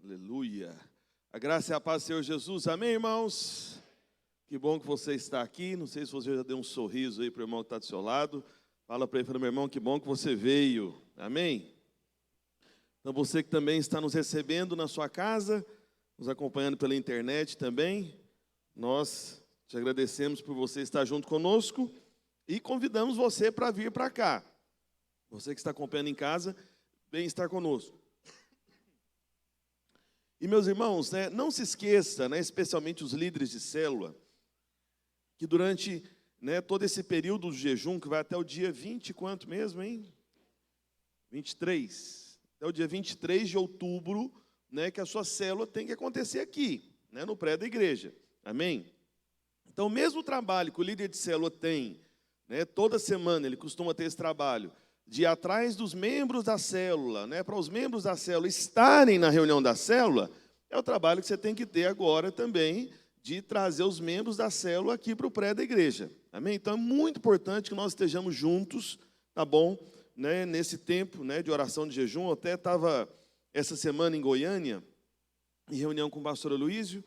Aleluia. A graça e a paz do Senhor Jesus. Amém, irmãos? Que bom que você está aqui. Não sei se você já deu um sorriso aí para o irmão que está do seu lado. Fala para ele, fala, meu irmão, que bom que você veio. Amém? Então, você que também está nos recebendo na sua casa, nos acompanhando pela internet também, nós te agradecemos por você estar junto conosco e convidamos você para vir para cá. Você que está acompanhando em casa, vem estar conosco. E, meus irmãos, não se esqueça, especialmente os líderes de célula, que durante todo esse período de jejum, que vai até o dia 20, quanto mesmo, hein? 23. Até o dia 23 de outubro, que a sua célula tem que acontecer aqui, no prédio da igreja. Amém? Então, o mesmo trabalho que o líder de célula tem, toda semana ele costuma ter esse trabalho, de ir atrás dos membros da célula, para os membros da célula estarem na reunião da célula, é o trabalho que você tem que ter agora também, de trazer os membros da célula aqui para o prédio da igreja. Amém? Então, é muito importante que nós estejamos juntos, tá bom? Nesse tempo de oração de jejum. Eu até estava essa semana em Goiânia, em reunião com o pastor Aloísio,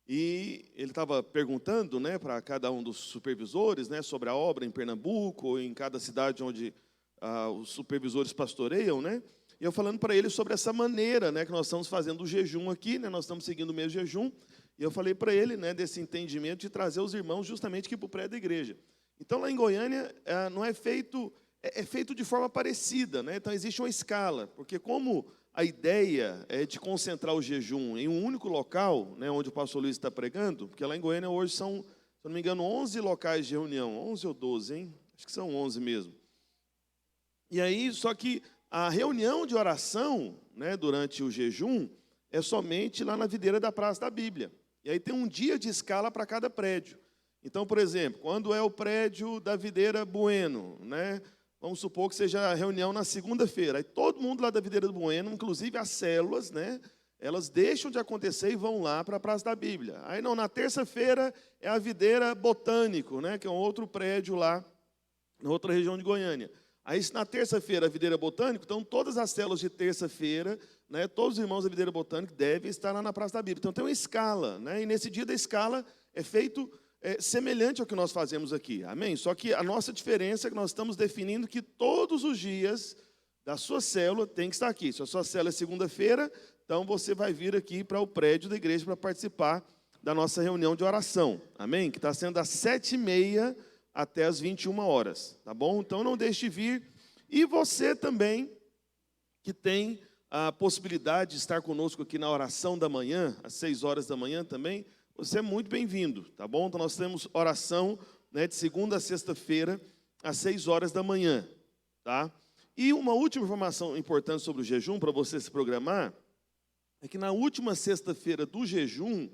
e ele estava perguntando para cada um dos supervisores sobre a obra em Pernambuco, ou em cada cidade onde os supervisores pastoreiam, e eu falando para ele sobre essa maneira, que nós estamos fazendo o jejum aqui, nós estamos seguindo o mês de jejum, e eu falei para ele, desse entendimento de trazer os irmãos justamente aqui para o prédio da igreja. Então, lá em Goiânia, não é feito, é feito de forma parecida, então existe uma escala, porque como a ideia é de concentrar o jejum em um único local, onde o pastor Luiz está pregando, porque lá em Goiânia hoje são, se eu não me engano, 11 locais de reunião, 11 ou 12, hein? Acho que são 11 mesmo. E aí, só que a reunião de oração, durante o jejum, é somente lá na videira da Praça da Bíblia. E aí tem um dia de escala para cada prédio. Então, por exemplo, quando é o prédio da Videira Bueno, vamos supor que seja a reunião na segunda-feira. Aí todo mundo lá da Videira do Bueno, inclusive as células, elas deixam de acontecer e vão lá para a Praça da Bíblia. Aí não, na terça-feira é a Videira Botânico, que é um outro prédio lá, na outra região de Goiânia. Aí, na terça-feira, a Videira Botânico, então todas as células de terça-feira, todos os irmãos da Videira Botânico devem estar lá na Praça da Bíblia. Então tem uma escala, e nesse dia da escala é feito semelhante ao que nós fazemos aqui. Amém? Só que a nossa diferença é que nós estamos definindo que todos os dias da sua célula tem que estar aqui. Se a sua célula é segunda-feira, então você vai vir aqui para o prédio da igreja para participar da nossa reunião de oração. Amém? Que está sendo das 7h30 até as 21 horas, tá bom? Então não deixe de vir. E você também, que tem a possibilidade de estar conosco aqui na oração da manhã, às 6 horas da manhã também, você é muito bem-vindo, tá bom? Então nós temos oração de segunda a sexta-feira, às 6 horas da manhã, tá? E uma última informação importante sobre o jejum, para você se programar, é que na última sexta-feira do jejum,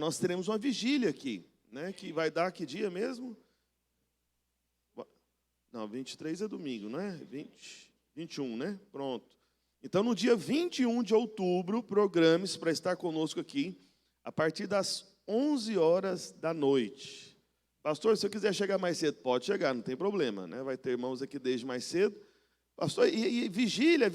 nós teremos uma vigília aqui, que vai dar que dia mesmo? Não, 23 é domingo, não é? 21, Pronto. Então, no dia 21 de outubro, programe-se para estar conosco aqui, a partir das 11 horas da noite. Pastor, se eu quiser chegar mais cedo, pode chegar, não tem problema, Vai ter irmãos aqui desde mais cedo. Pastor, e vigília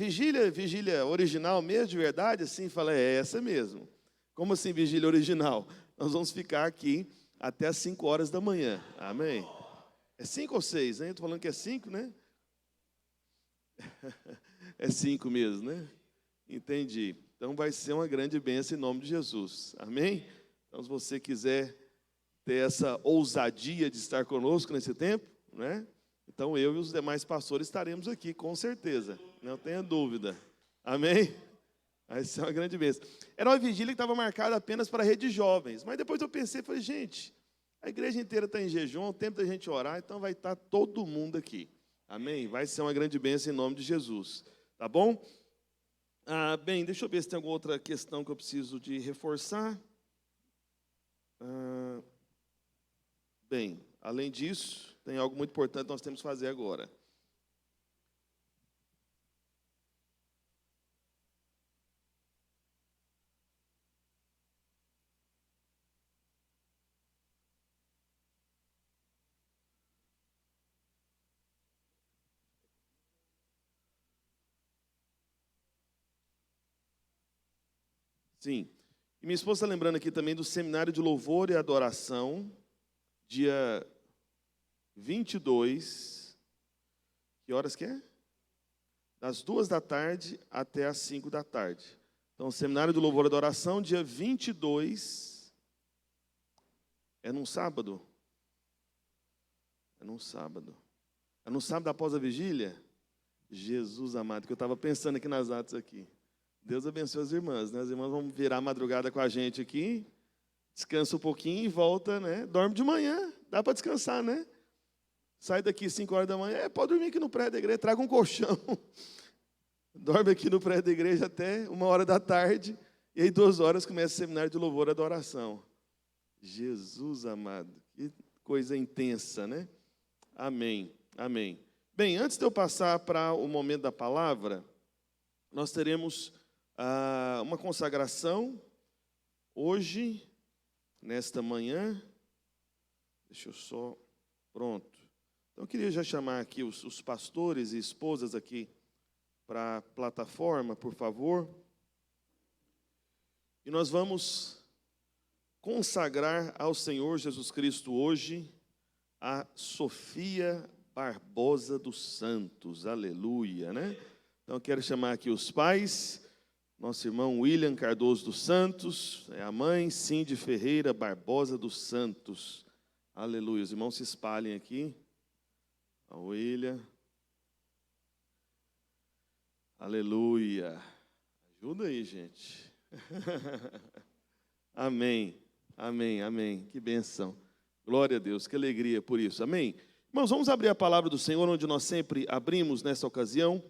original mesmo, de verdade? Assim, fala, é essa mesmo. Como assim vigília original? Nós vamos ficar aqui até as 5 horas da manhã. Amém? É 5 ou 6, hein? Estou falando que é 5, É 5 mesmo, Entendi. Então vai ser uma grande bênção em nome de Jesus. Amém? Então, se você quiser ter essa ousadia de estar conosco nesse tempo, então eu e os demais pastores estaremos aqui, com certeza. Não tenha dúvida. Amém? Vai ser uma grande bênção. Era uma vigília que estava marcada apenas para a rede de jovens. Mas depois eu pensei, falei, gente, a igreja inteira está em jejum, é o tempo da gente orar, então vai estar todo mundo aqui. Amém? Vai ser uma grande bênção em nome de Jesus. Tá bom? Bem, deixa eu ver se tem alguma outra questão que eu preciso de reforçar. Bem, além disso, tem algo muito importante que nós temos que fazer agora. Sim. E minha esposa está lembrando aqui também do Seminário de Louvor e Adoração, dia 22. Que horas que é? Das 2 da tarde até as 5 da tarde. Então, o Seminário de Louvor e Adoração, dia 22. É num sábado? É num sábado. É no sábado após a vigília? Jesus amado, que eu estava pensando aqui nas atas aqui. Deus abençoe as irmãs, né? As irmãs vão virar a madrugada com a gente aqui, descansa um pouquinho e volta, né? Dorme de manhã, dá para descansar, né? Sai daqui 5 horas da manhã, pode dormir aqui no prédio da igreja, traga um colchão. Dorme aqui no prédio da igreja até 1 hora da tarde, e aí 2 horas começa o seminário de louvor e adoração. Jesus amado, que coisa intensa, né? Amém, amém. Bem, antes de eu passar para o momento da palavra, nós teremos uma consagração hoje, nesta manhã. Deixa eu só, pronto. Então, eu queria já chamar aqui os pastores e esposas aqui para a plataforma, por favor. E nós vamos consagrar ao Senhor Jesus Cristo hoje a Sofia Barbosa dos Santos, aleluia, né? Então, eu quero chamar aqui os pais, nosso irmão William Cardoso dos Santos, a mãe Cindy Ferreira Barbosa dos Santos, aleluia. Os irmãos se espalhem aqui, a William, aleluia. Ajuda aí, gente. Amém, amém, amém, que bênção. Glória a Deus, que alegria por isso, amém. Irmãos, vamos abrir a palavra do Senhor, onde nós sempre abrimos nessa ocasião,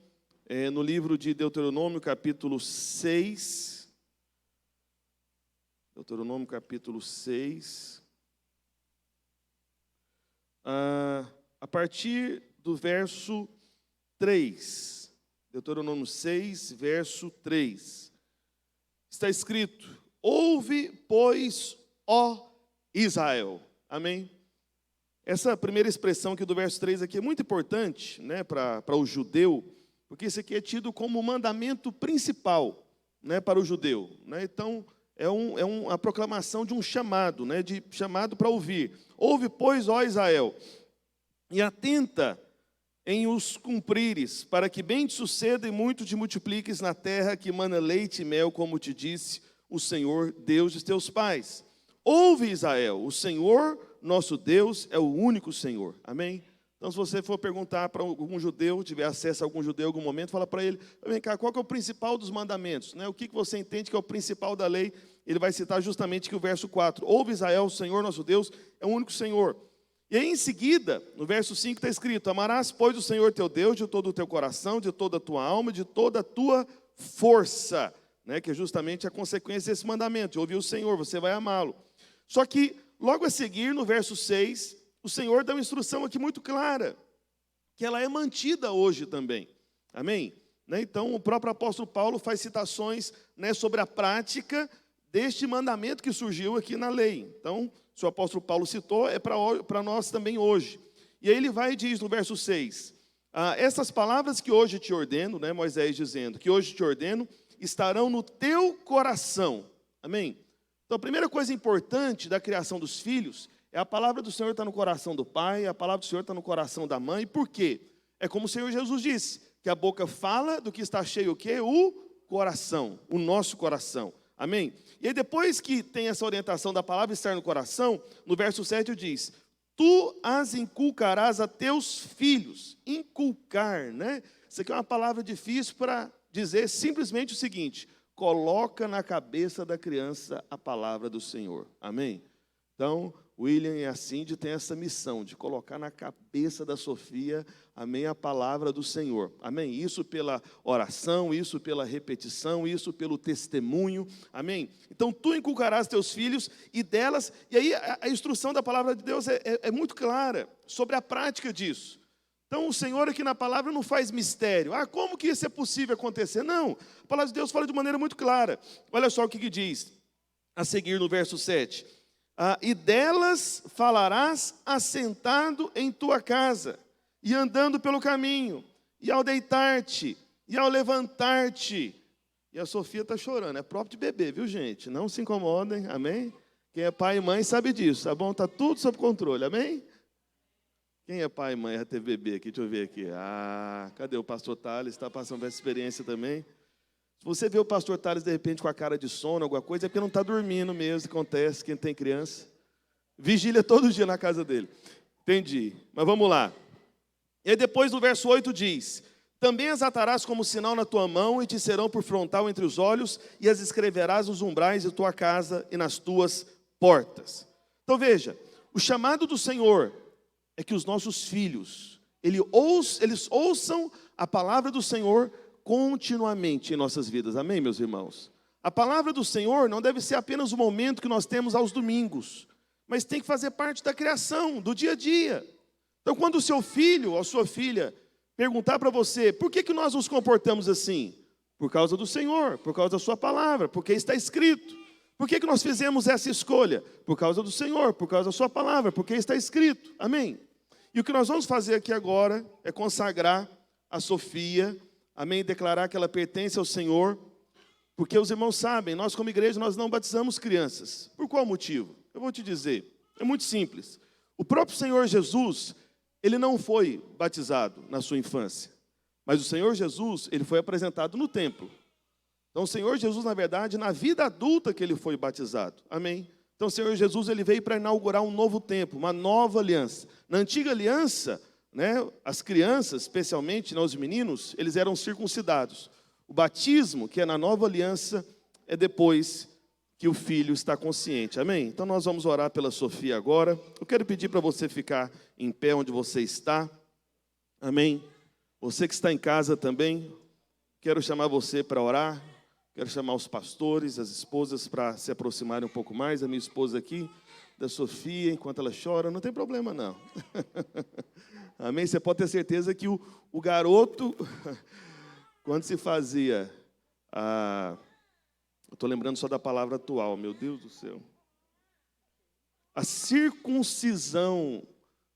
no livro de Deuteronômio, capítulo 6. Deuteronômio, capítulo 6. A partir do verso 3. Deuteronômio 6, verso 3. Está escrito: ouve, pois, ó Israel. Amém? Essa primeira expressão aqui do verso 3 aqui é muito importante, né, para o judeu, porque isso aqui é tido como o mandamento principal, né, para o judeu, né? Então, é uma proclamação de um chamado, né, de chamado para ouvir. Ouve, pois, ó Israel, e atenta em os cumprires, para que bem te suceda e muito te multipliques na terra que mana leite e mel, como te disse o Senhor, Deus de teus pais. Ouve, Israel, o Senhor, nosso Deus, é o único Senhor. Amém? Então, se você for perguntar para algum judeu, tiver acesso a algum judeu em algum momento, fala para ele: vem cá, qual que é o principal dos mandamentos? Né? O que você entende que é o principal da lei? Ele vai citar justamente aqui o verso 4. Ouve, Israel, o Senhor, nosso Deus, é o único Senhor. E aí, em seguida, no verso 5 está escrito: amarás, pois, o Senhor teu Deus de todo o teu coração, de toda a tua alma, de toda a tua força. Né? Que é justamente a consequência desse mandamento. De ouvir o Senhor, você vai amá-lo. Só que, logo a seguir, no verso 6, o Senhor dá uma instrução aqui muito clara, que ela é mantida hoje também. Amém? Né? Então, o próprio apóstolo Paulo faz citações, né, sobre a prática deste mandamento que surgiu aqui na lei. Então, se o apóstolo Paulo citou, é para nós também hoje. E aí ele vai e diz no verso 6, essas palavras que hoje te ordeno, né, Moisés dizendo, que hoje te ordeno, estarão no teu coração. Amém? Então, a primeira coisa importante da criação dos filhos é a palavra do Senhor está no coração do pai, a palavra do Senhor está no coração da mãe. Por quê? É como o Senhor Jesus disse, que a boca fala do que está cheio o quê? O coração, o nosso coração. Amém? E aí, depois que tem essa orientação da palavra estar no coração, no verso 7 diz: tu as inculcarás a teus filhos. Inculcar, né? Isso aqui é uma palavra difícil para dizer simplesmente o seguinte: coloca na cabeça da criança a palavra do Senhor. Amém? Então, William e a Cindy têm essa missão de colocar na cabeça da Sofia, amém, a palavra do Senhor. Amém? Isso pela oração, isso pela repetição, isso pelo testemunho. Amém? Então, tu inculcarás teus filhos e delas, e aí a instrução da palavra de Deus é muito clara sobre a prática disso. Então, o Senhor aqui na palavra não faz mistério. Como que isso é possível acontecer? Não, a palavra de Deus fala de maneira muito clara. Olha só o que diz, a seguir no verso 7. E delas falarás assentado em tua casa, e andando pelo caminho, e ao deitar-te, e ao levantar-te. E a Sofia está chorando. É próprio de bebê, viu, gente? Não se incomodem, amém? Quem é pai e mãe sabe disso, tá bom? Está tudo sob controle, amém? Quem é pai e mãe já teve bebê aqui? Deixa eu ver aqui. Ah, cadê o pastor Thales? Está passando por essa experiência também? Se você vê o pastor Thales, de repente, com a cara de sono, alguma coisa, é porque não está dormindo mesmo, acontece, quem tem criança. Vigília todo dia na casa dele. Entendi. Mas vamos lá. E aí depois no verso 8 diz: também as atarás como sinal na tua mão, e te serão por frontal entre os olhos, e as escreverás nos umbrais de tua casa e nas tuas portas. Então veja, o chamado do Senhor é que os nossos filhos, eles ouçam a palavra do Senhor continuamente em nossas vidas. Amém, meus irmãos? A palavra do Senhor não deve ser apenas o momento que nós temos aos domingos, mas tem que fazer parte da criação, do dia a dia. Então, quando o seu filho ou a sua filha perguntar para você, por que nós nos comportamos assim? Por causa do Senhor, por causa da sua palavra, porque está escrito. Por que nós fizemos essa escolha? Por causa do Senhor, por causa da sua palavra, porque está escrito. Amém? E o que nós vamos fazer aqui agora é consagrar a Sofia, amém? Declarar que ela pertence ao Senhor, porque os irmãos sabem, nós como igreja, nós não batizamos crianças. Por qual motivo? Eu vou te dizer, é muito simples. O próprio Senhor Jesus, ele não foi batizado na sua infância, mas o Senhor Jesus, ele foi apresentado no templo. Então o Senhor Jesus, na verdade, na vida adulta que ele foi batizado. Amém? Então o Senhor Jesus, ele veio para inaugurar um novo tempo, uma nova aliança. Na antiga aliança, né, as crianças, especialmente, né, os meninos, eles eram circuncidados. O batismo, que é na nova aliança, é depois que o filho está consciente. Amém? Então nós vamos orar pela Sofia agora. Eu quero pedir para você ficar em pé onde você está. Amém? Você que está em casa também, quero chamar você para orar. Quero chamar os pastores, as esposas para se aproximarem um pouco mais. A minha esposa aqui, da Sofia, enquanto ela chora, não tem problema não. Amém? Você pode ter certeza que o garoto, quando se fazia eu estou lembrando só da palavra atual, meu Deus do céu. A circuncisão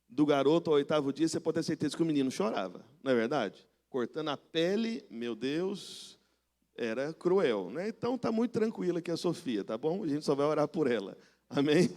do garoto ao 8º dia, você pode ter certeza que o menino chorava, não é verdade? Cortando a pele, meu Deus, era cruel, né? Então está muito tranquila aqui a Sofia, tá bom? A gente só vai orar por ela, amém?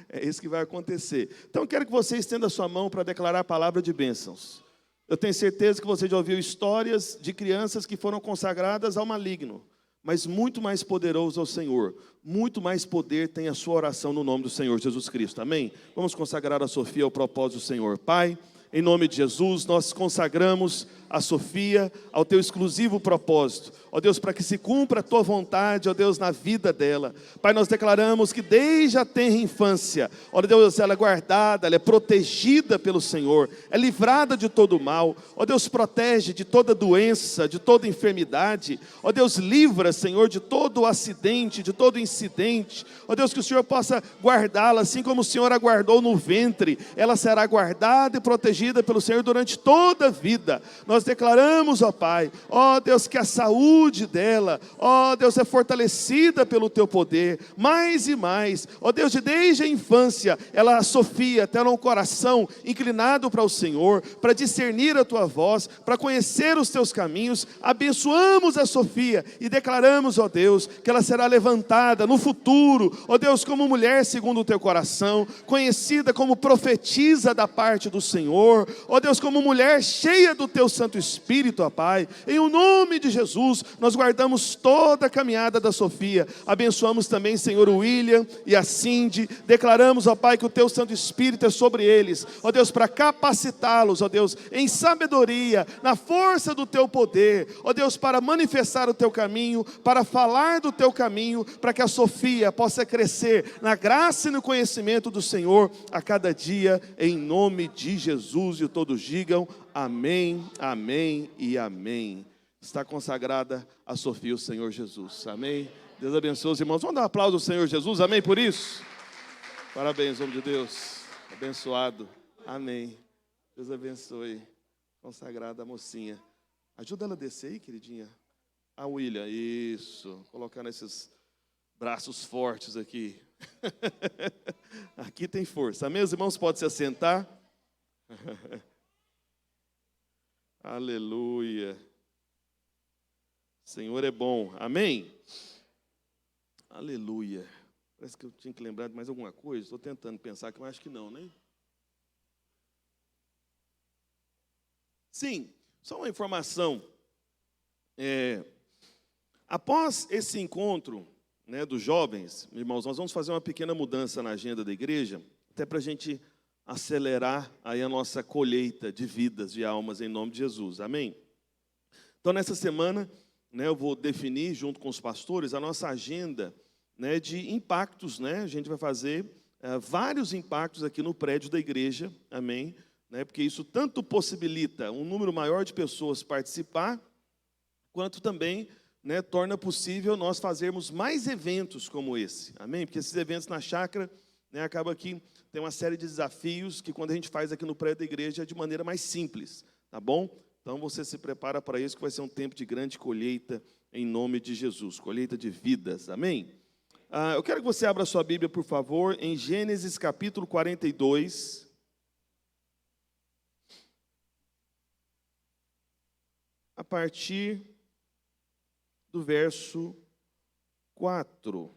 É isso que vai acontecer. Então quero que você estenda a sua mão para declarar a palavra de bênçãos. Eu tenho certeza que você já ouviu histórias de crianças que foram consagradas ao maligno, mas muito mais poderoso ao Senhor, muito mais poder tem a sua oração no nome do Senhor Jesus Cristo, amém? Vamos consagrar a Sofia ao propósito do Senhor. Pai, em nome de Jesus, nós consagramos a Sofia ao teu exclusivo propósito, ó Deus, para que se cumpra a tua vontade, ó Deus, na vida dela. Pai, nós declaramos que desde a tenra infância, ó Deus, ela é guardada, ela é protegida pelo Senhor, é livrada de todo mal, ó Deus, protege de toda doença, de toda enfermidade, ó Deus, livra, Senhor, de todo acidente, de todo incidente, ó Deus, que o Senhor possa guardá-la, assim como o Senhor a guardou no ventre, ela será guardada e protegida pelo Senhor durante toda a vida. Nós declaramos, ó Pai, ó Deus, que a saúde dela, ó Deus, é fortalecida pelo teu poder, mais e mais, ó Deus, desde a infância, ela, Sofia, terá um coração inclinado para o Senhor, para discernir a tua voz, para conhecer os teus caminhos. Abençoamos a Sofia e declaramos, ó Deus, que ela será levantada no futuro, ó Deus, como mulher segundo o teu coração, conhecida como profetisa da parte do Senhor, ó Deus, como mulher cheia do teu Santo Espírito, ó Pai. Em o nome de Jesus, nós guardamos toda a caminhada da Sofia. Abençoamos também, Senhor, o William e a Cindy. Declaramos, ó Pai, que o teu Santo Espírito é sobre eles, ó Deus, para capacitá-los, ó Deus, em sabedoria, na força do teu poder, ó Deus, para manifestar o teu caminho, para falar do teu caminho, para que a Sofia possa crescer na graça e no conhecimento do Senhor a cada dia, em nome de Jesus. E todos digam amém, amém e amém. Está consagrada a Sofia, o Senhor Jesus. Amém. Deus abençoe os irmãos. Vamos dar um aplauso ao Senhor Jesus. Amém por isso. Parabéns, homem de Deus. Abençoado. Amém. Deus abençoe. Consagrada a mocinha. Ajuda ela a descer aí, queridinha. A William. Isso. Colocar nesses braços fortes aqui. Aqui tem força. Amém, os irmãos? Pode se assentar. Aleluia. Senhor é bom. Amém? Aleluia. Parece que eu tinha que lembrar de mais alguma coisa. Estou tentando pensar, que eu acho que não, né? Sim, só uma informação. Após esse encontro, né, dos jovens, irmãos, nós vamos fazer uma pequena mudança na agenda da igreja, até para a gente acelerar aí a nossa colheita de vidas, de almas, em nome de Jesus. Amém? Então, nessa semana, né, eu vou definir, junto com os pastores, a nossa agenda, né, de impactos. Né? A gente vai fazer vários impactos aqui no prédio da igreja, amém? Né, porque isso tanto possibilita um número maior de pessoas participar, quanto também, né, torna possível nós fazermos mais eventos como esse, amém? Porque esses eventos na chácara, né, acaba que tem uma série de desafios que quando a gente faz aqui no prédio da igreja é de maneira mais simples, tá bom? Então você se prepara para isso, que vai ser um tempo de grande colheita em nome de Jesus, colheita de vidas, amém? Eu quero que você abra sua Bíblia, por favor, em Gênesis capítulo 42. A partir do verso 4.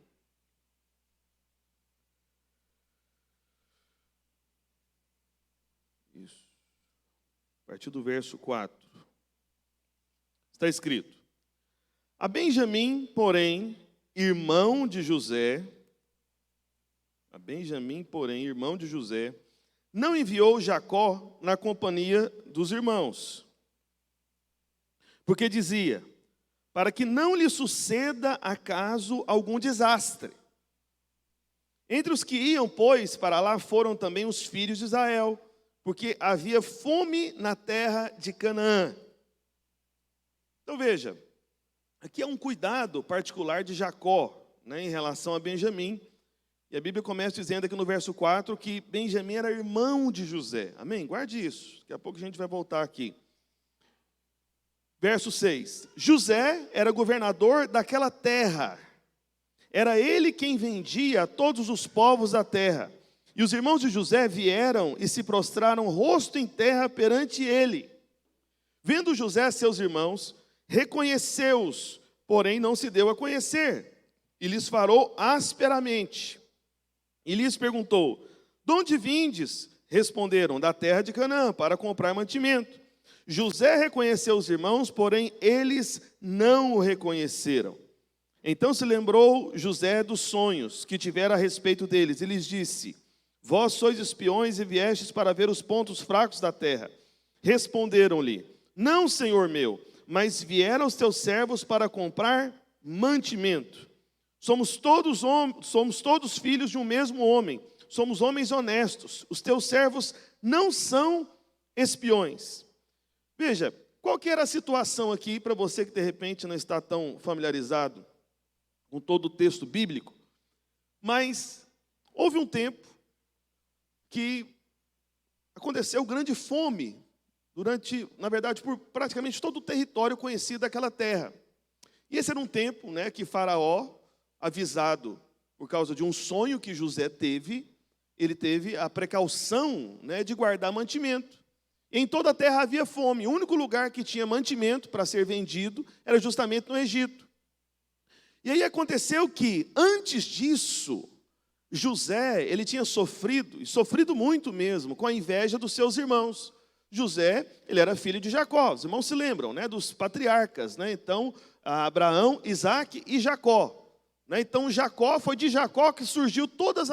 Isso. A partir do verso 4. Está escrito: a Benjamim, porém, irmão de José, não enviou Jacó na companhia dos irmãos, porque dizia: para que não lhe suceda acaso algum desastre. Entre os que iam, pois, para lá foram também os filhos de Israel, porque havia fome na terra de Canaã. Então veja, aqui é um cuidado particular de Jacó, né, em relação a Benjamim. E a Bíblia começa dizendo aqui no verso 4 que Benjamim era irmão de José. Amém? Guarde isso, daqui a pouco a gente vai voltar aqui. Verso 6. José era governador daquela terra. Era ele quem vendia a todos os povos da terra. E os irmãos de José vieram e se prostraram rosto em terra perante ele. Vendo José seus irmãos, reconheceu-os, porém não se deu a conhecer. E lhes falou asperamente. E lhes perguntou: de onde vindes? Responderam: da terra de Canaã, para comprar mantimento. José reconheceu os irmãos, porém eles não o reconheceram. Então se lembrou José dos sonhos que tivera a respeito deles, e lhes disse: vós sois espiões e viestes para ver os pontos fracos da terra. Responderam-lhe: não, senhor meu, mas vieram os teus servos para comprar mantimento. Somos todos filhos de um mesmo homem, somos homens honestos, os teus servos não são espiões. Veja, qual que era a situação aqui, para você que de repente não está tão familiarizado com todo o texto bíblico, mas houve um tempo que aconteceu grande fome, na verdade, por praticamente todo o território conhecido daquela terra. E esse era um tempo, né, que Faraó, avisado por causa de um sonho que José teve, ele teve a precaução, né, de guardar mantimento. Em toda a terra havia fome. O único lugar que tinha mantimento para ser vendido era justamente no Egito. E aí aconteceu que, antes disso, José, ele tinha sofrido, e sofrido muito mesmo, com a inveja dos seus irmãos. José, ele era filho de Jacó. Os irmãos se lembram, né, dos patriarcas, né? Então, Abraão, Isaque e Jacó. Né? Então, foi de Jacó que surgiu todas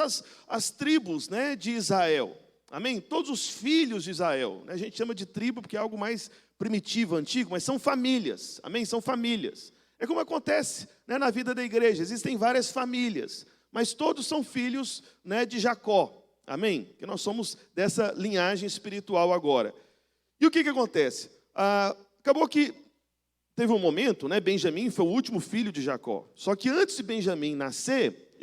as tribos, né, de Israel. Amém? Todos os filhos de Israel. A gente chama de tribo porque é algo mais primitivo, antigo, mas são famílias. Amém? São famílias. É como acontece, né, na vida da igreja. Existem várias famílias, mas todos são filhos, né, de Jacó. Amém? Que nós somos dessa linhagem espiritual agora. E o que acontece? Acabou que teve um momento, né, Benjamim foi o último filho de Jacó. Só que antes de Benjamim nascer,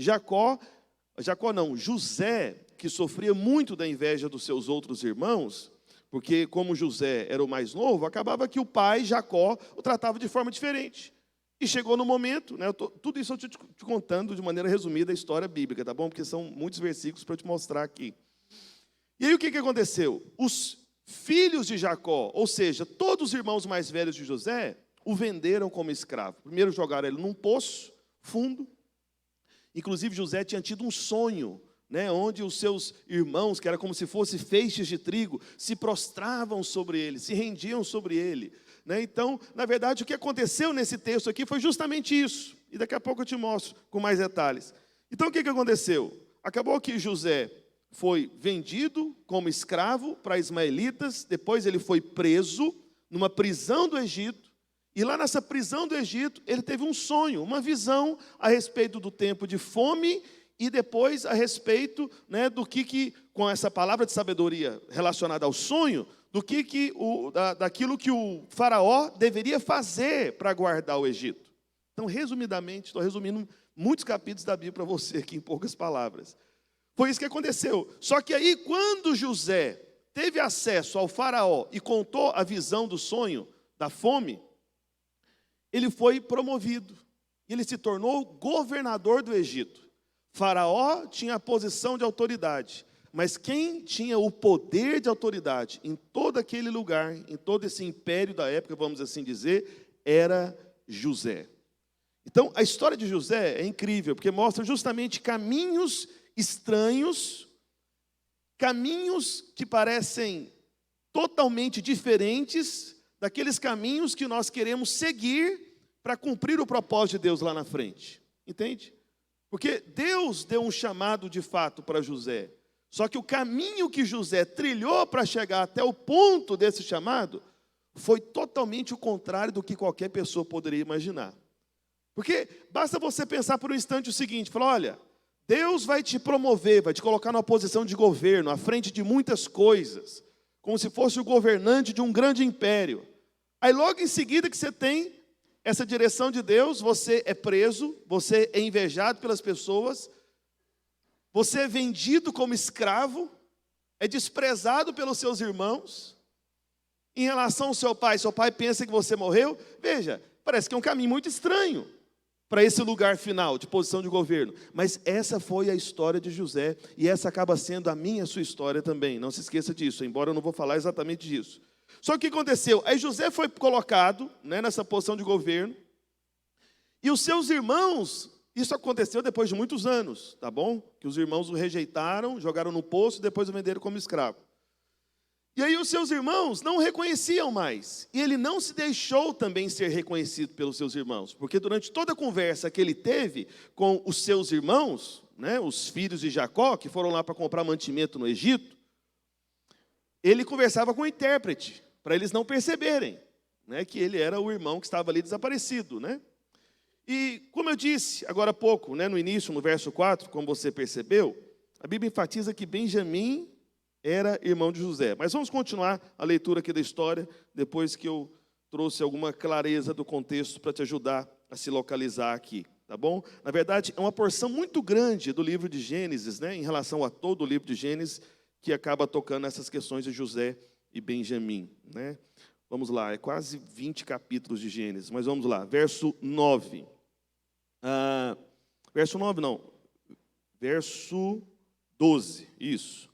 José, que sofria muito da inveja dos seus outros irmãos, porque como José era o mais novo, acabava que o pai, Jacó, o tratava de forma diferente. E chegou no momento, né, tudo isso eu estou te contando de maneira resumida a história bíblica, tá bom? Porque são muitos versículos para eu te mostrar aqui. E aí o que aconteceu? Os filhos de Jacó, ou seja, todos os irmãos mais velhos de José, o venderam como escravo. Primeiro jogaram ele num poço fundo. Inclusive José tinha tido um sonho, né, onde os seus irmãos, que era como se fossem feixes de trigo, se prostravam sobre ele, se rendiam sobre ele, né? Então, na verdade, o que aconteceu nesse texto aqui foi justamente isso. E daqui a pouco eu te mostro com mais detalhes. Então, o que aconteceu? Acabou que José foi vendido como escravo para ismaelitas, depois ele foi preso numa prisão do Egito, e lá nessa prisão do Egito, ele teve um sonho, uma visão a respeito do tempo de fome e depois a respeito, né, do que, com essa palavra de sabedoria relacionada ao sonho, daquilo que o faraó deveria fazer para guardar o Egito. Então, resumidamente, estou resumindo muitos capítulos da Bíblia para você aqui em poucas palavras. Foi isso que aconteceu. Só que aí, quando José teve acesso ao faraó e contou a visão do sonho, da fome, ele foi promovido. E ele se tornou governador do Egito. Faraó tinha a posição de autoridade, mas quem tinha o poder de autoridade em todo aquele lugar, em todo esse império da época, vamos assim dizer, era José. Então, a história de José é incrível, porque mostra justamente caminhos estranhos, caminhos que parecem totalmente diferentes daqueles caminhos que nós queremos seguir para cumprir o propósito de Deus lá na frente. Entende? Porque Deus deu um chamado de fato para José. Só que o caminho que José trilhou para chegar até o ponto desse chamado foi totalmente o contrário do que qualquer pessoa poderia imaginar. Porque basta você pensar por um instante o seguinte, falar, olha, Deus vai te promover, vai te colocar numa posição de governo, à frente de muitas coisas, como se fosse o governante de um grande império. Aí logo em seguida que você tem essa direção de Deus, você é preso, você é invejado pelas pessoas, você é vendido como escravo, é desprezado pelos seus irmãos. Em relação ao seu pai pensa que você morreu. Veja, parece que é um caminho muito estranho para esse lugar final de posição de governo. Mas essa foi a história de José, e essa acaba sendo a minha e a sua história também. Não se esqueça disso, embora eu não vou falar exatamente disso. Só que o que aconteceu? Aí José foi colocado, né, nessa posição de governo, e os seus irmãos, isso aconteceu depois de muitos anos, tá bom? Que os irmãos o rejeitaram, jogaram no poço e depois o venderam como escravo. E aí os seus irmãos não o reconheciam mais. E ele não se deixou também ser reconhecido pelos seus irmãos. Porque durante toda a conversa que ele teve com os seus irmãos, né, os filhos de Jacó, que foram lá para comprar mantimento no Egito, ele conversava com o intérprete, para eles não perceberem, né, que ele era o irmão que estava ali desaparecido, né? E como eu disse agora há pouco, né, no início, no verso 4, como você percebeu, a Bíblia enfatiza que Benjamim era irmão de José. Mas vamos continuar a leitura aqui da história, depois que eu trouxe alguma clareza do contexto para te ajudar a se localizar aqui, tá bom? Na verdade, é uma porção muito grande do livro de Gênesis, né, em relação a todo o livro de Gênesis, que acaba tocando essas questões de José e Benjamim, né? Vamos lá, é quase 20 capítulos de Gênesis, mas vamos lá, verso 9. Verso 9 não, verso 12, isso.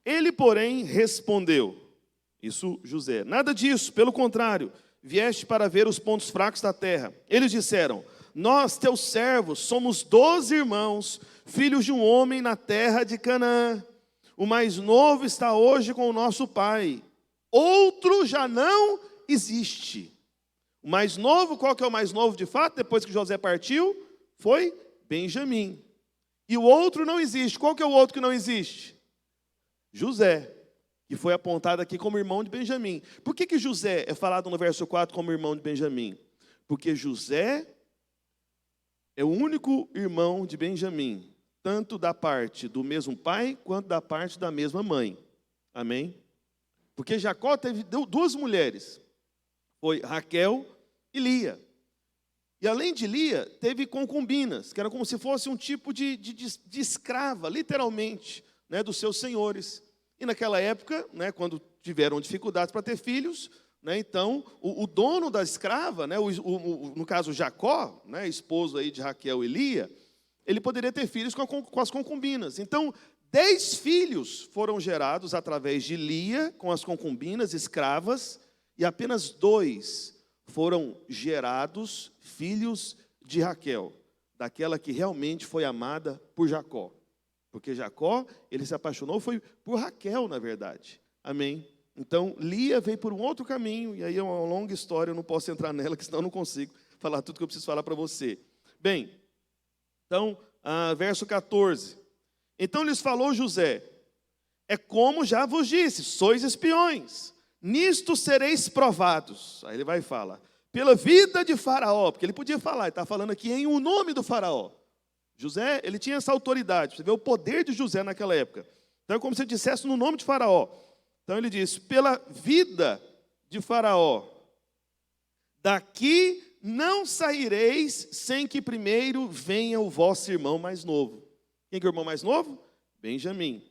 Ele, porém, respondeu, isso José, nada disso, pelo contrário, vieste para ver os pontos fracos da terra. Eles disseram, nós, teus servos, somos 12 irmãos, filhos de um homem na terra de Canaã. O mais novo está hoje com o nosso pai, outro já não existe. O mais novo, qual que é o mais novo de fato, depois que José partiu? Foi Benjamim. E o outro não existe. Qual que é o outro que não existe? José, que foi apontado aqui como irmão de Benjamim. Por que José é falado no verso 4 como irmão de Benjamim? Porque José é o único irmão de Benjamim, tanto da parte do mesmo pai, quanto da parte da mesma mãe. Amém? Porque Jacó teve duas mulheres, foi Raquel e Lia. E além de Lia, teve concubinas, que era como se fosse um tipo de escrava, literalmente, né, dos seus senhores. E naquela época, né, quando tiveram dificuldades para ter filhos, né, então o dono da escrava, né, no caso Jacó, né, esposo aí de Raquel e Lia, ele poderia ter filhos com as concubinas. Então, 10 filhos foram gerados através de Lia, com as concubinas escravas, e apenas 2 foram gerados filhos de Raquel, daquela que realmente foi amada por Jacó. Porque Jacó, ele se apaixonou, foi por Raquel, na verdade. Amém? Então, Lia veio por um outro caminho, e aí é uma longa história, eu não posso entrar nela, que senão eu não consigo falar tudo que eu preciso falar para você. Bem, então, verso 14. Então lhes falou José: é como já vos disse, sois espiões, nisto sereis provados. Aí ele vai falar, pela vida de Faraó, porque ele podia falar, ele está falando aqui em o nome do Faraó. José, ele tinha essa autoridade, você vê o poder de José naquela época. Então é como se ele dissesse no nome de Faraó. Então ele diz, pela vida de Faraó, daqui não saireis sem que primeiro venha o vosso irmão mais novo. Quem que é o irmão mais novo? Benjamim.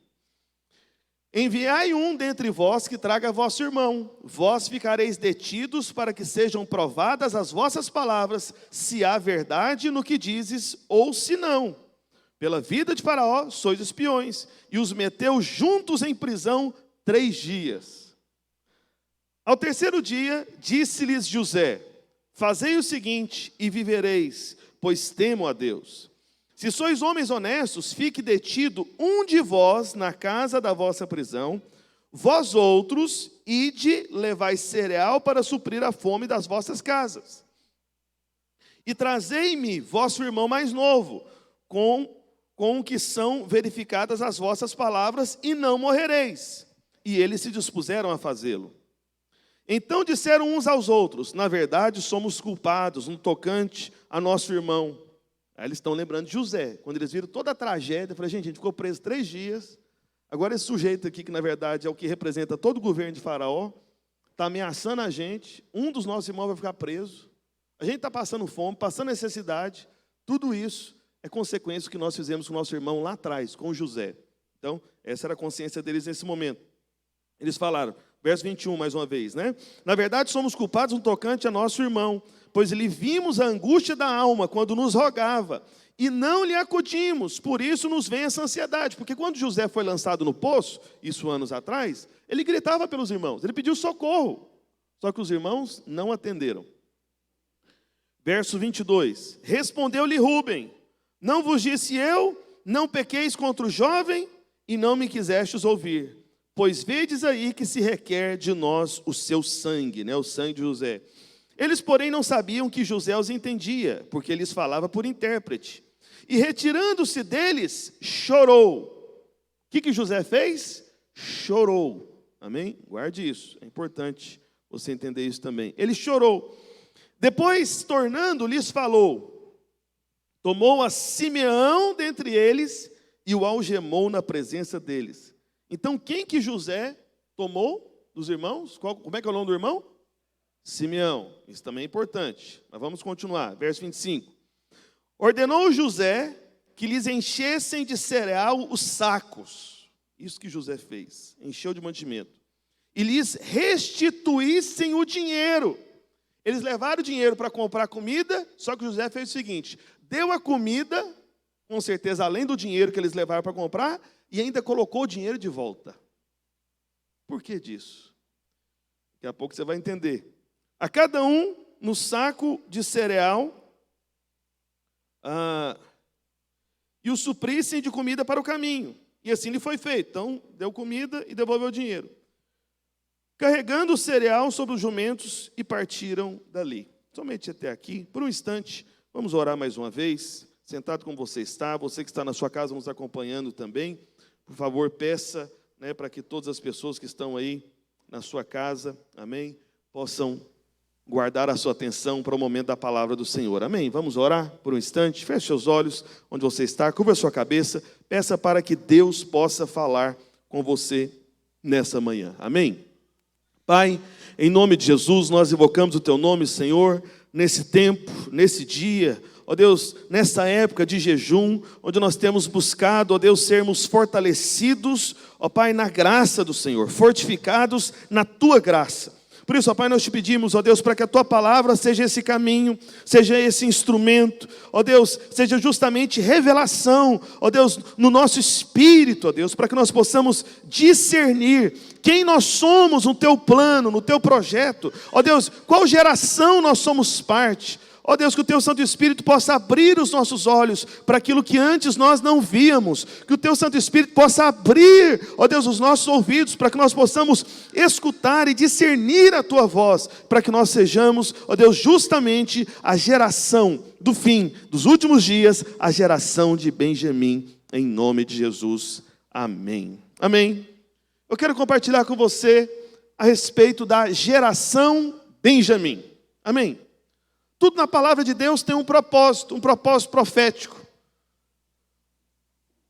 Enviai um dentre vós que traga vosso irmão. Vós ficareis detidos para que sejam provadas as vossas palavras, se há verdade no que dizes ou se não. Pela vida de Faraó sois espiões. E os meteu juntos em prisão 3 dias. Ao terceiro dia, disse-lhes José: fazei o seguinte e vivereis, pois temo a Deus. Se sois homens honestos, fique detido um de vós na casa da vossa prisão, vós outros, ide, levai cereal para suprir a fome das vossas casas. E trazei-me vosso irmão mais novo, com o que são verificadas as vossas palavras, e não morrereis. E eles se dispuseram a fazê-lo. Então disseram uns aos outros: na verdade somos culpados no tocante a nosso irmão. Aí eles estão lembrando de José. Quando eles viram toda a tragédia, eu falei, gente, a gente ficou preso 3 dias. Agora esse sujeito aqui, que na verdade é o que representa todo o governo de Faraó, está ameaçando a gente. Um dos nossos irmãos vai ficar preso. A gente está passando fome, passando necessidade. Tudo isso é consequência do que nós fizemos com o nosso irmão lá atrás, com José. Então, essa era a consciência deles nesse momento. Eles falaram, verso 21, mais uma vez, né? Na verdade, somos culpados no tocante a nosso irmão, pois lhe vimos a angústia da alma quando nos rogava, e não lhe acudimos, por isso nos vem essa ansiedade. Porque quando José foi lançado no poço, isso anos atrás, ele gritava pelos irmãos, ele pediu socorro, só que os irmãos não atenderam. Verso 22, respondeu-lhe Rúben: não vos disse eu, não pequeis contra o jovem, e não me quisestes ouvir. Pois vedes aí que se requer de nós o seu sangue, né, o sangue de José. Eles, porém, não sabiam que José os entendia, porque eles falava por intérprete. E retirando-se deles, chorou. O que José fez? Chorou. Amém? Guarde isso, é importante você entender isso também. Ele chorou. Depois, tornando-lhes, falou. Tomou a Simeão dentre eles e o algemou na presença deles. Então, quem que José tomou dos irmãos? Como é que é o nome do irmão? Simeão. Isso também é importante. Mas vamos continuar. Verso 25. Ordenou José que lhes enchessem de cereal os sacos. Isso que José fez. Encheu de mantimento. E lhes restituíssem o dinheiro. Eles levaram o dinheiro para comprar comida, só que José fez o seguinte: deu a comida, com certeza além do dinheiro que eles levaram para comprar, e ainda colocou o dinheiro de volta. Por que disso? Daqui a pouco você vai entender. A cada um no saco de cereal, e o suprissem de comida para o caminho. E assim lhe foi feito. Então, deu comida e devolveu o dinheiro. Carregando o cereal sobre os jumentos, e partiram dali. Somente até aqui, por um instante, vamos orar mais uma vez. Sentado como você que está na sua casa nos acompanhando também, por favor, peça, né, para que todas as pessoas que estão aí na sua casa, amém, possam guardar a sua atenção para o momento da palavra do Senhor. Amém? Vamos orar por um instante. Feche seus olhos onde você está, curva a sua cabeça, peça para que Deus possa falar com você nessa manhã. Amém? Pai, em nome de Jesus, nós invocamos o Teu nome, Senhor, nesse tempo, nesse dia, ó Deus, nessa época de jejum, onde nós temos buscado, ó Deus, sermos fortalecidos, ó Pai, na graça do Senhor, fortificados na Tua graça. Por isso, ó Pai, nós te pedimos, ó Deus, para que a Tua palavra seja esse caminho, seja esse instrumento, ó Deus, seja justamente revelação, ó Deus, no nosso espírito, ó Deus, para que nós possamos discernir quem nós somos no Teu plano, no Teu projeto, ó Deus, qual geração nós somos parte. Ó Deus, que o Teu Santo Espírito possa abrir os nossos olhos para aquilo que antes nós não víamos. Que o Teu Santo Espírito possa abrir, ó Deus, os nossos ouvidos para que nós possamos escutar e discernir a Tua voz. Para que nós sejamos, ó Deus, justamente a geração do fim, dos últimos dias, a geração de Benjamim, em nome de Jesus. Amém. Amém. Eu quero compartilhar com você a respeito da geração Benjamim. Amém. Tudo na palavra de Deus tem um propósito profético.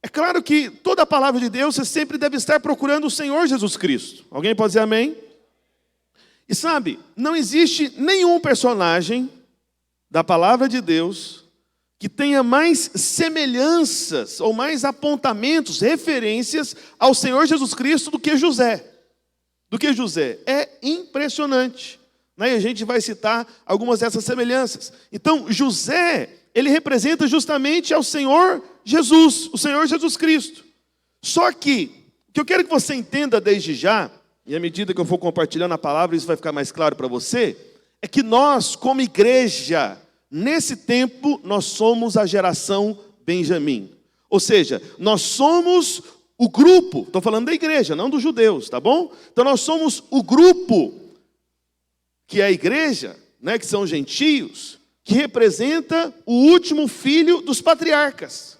É claro que toda a palavra de Deus você sempre deve estar procurando o Senhor Jesus Cristo. Alguém pode dizer amém? E sabe, não existe nenhum personagem da palavra de Deus que tenha mais semelhanças ou mais apontamentos, referências ao Senhor Jesus Cristo do que José. É impressionante. E a gente vai citar algumas dessas semelhanças. Então, José, ele representa justamente ao Senhor Jesus, o Senhor Jesus Cristo. Só que, o que eu quero que você entenda desde já, e à medida que eu for compartilhando a palavra, isso vai ficar mais claro para você, é que nós, como igreja, nesse tempo, nós somos a geração Benjamim. Ou seja, nós somos o grupo, estou falando da igreja, não dos judeus, tá bom? Então, nós somos o grupo que é a igreja, que são gentios, que representa o último filho dos patriarcas.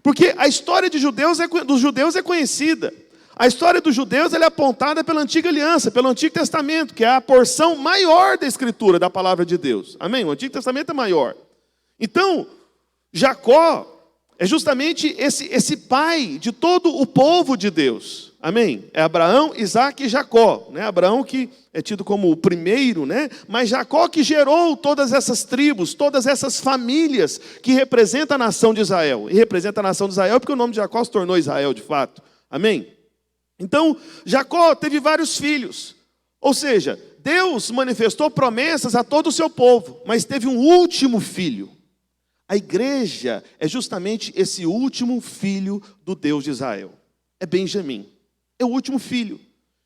Porque a história dos judeus é conhecida. A história dos judeus ela é apontada pela antiga aliança, pelo Antigo Testamento, que é a porção maior da Escritura, da palavra de Deus. Amém? O Antigo Testamento é maior. Então, Jacó é justamente esse pai de todo o povo de Deus. Amém? É Abraão, Isaac e Jacó. Abraão que é tido como o primeiro, mas Jacó que gerou todas essas tribos, todas essas famílias que representam a nação de Israel. E representa a nação de Israel porque o nome de Jacó se tornou Israel de fato. Amém? Então, Jacó teve vários filhos. Ou seja, Deus manifestou promessas a todo o seu povo, mas teve um último filho. A igreja é justamente esse último filho do Deus de Israel. É Benjamim. É o último filho.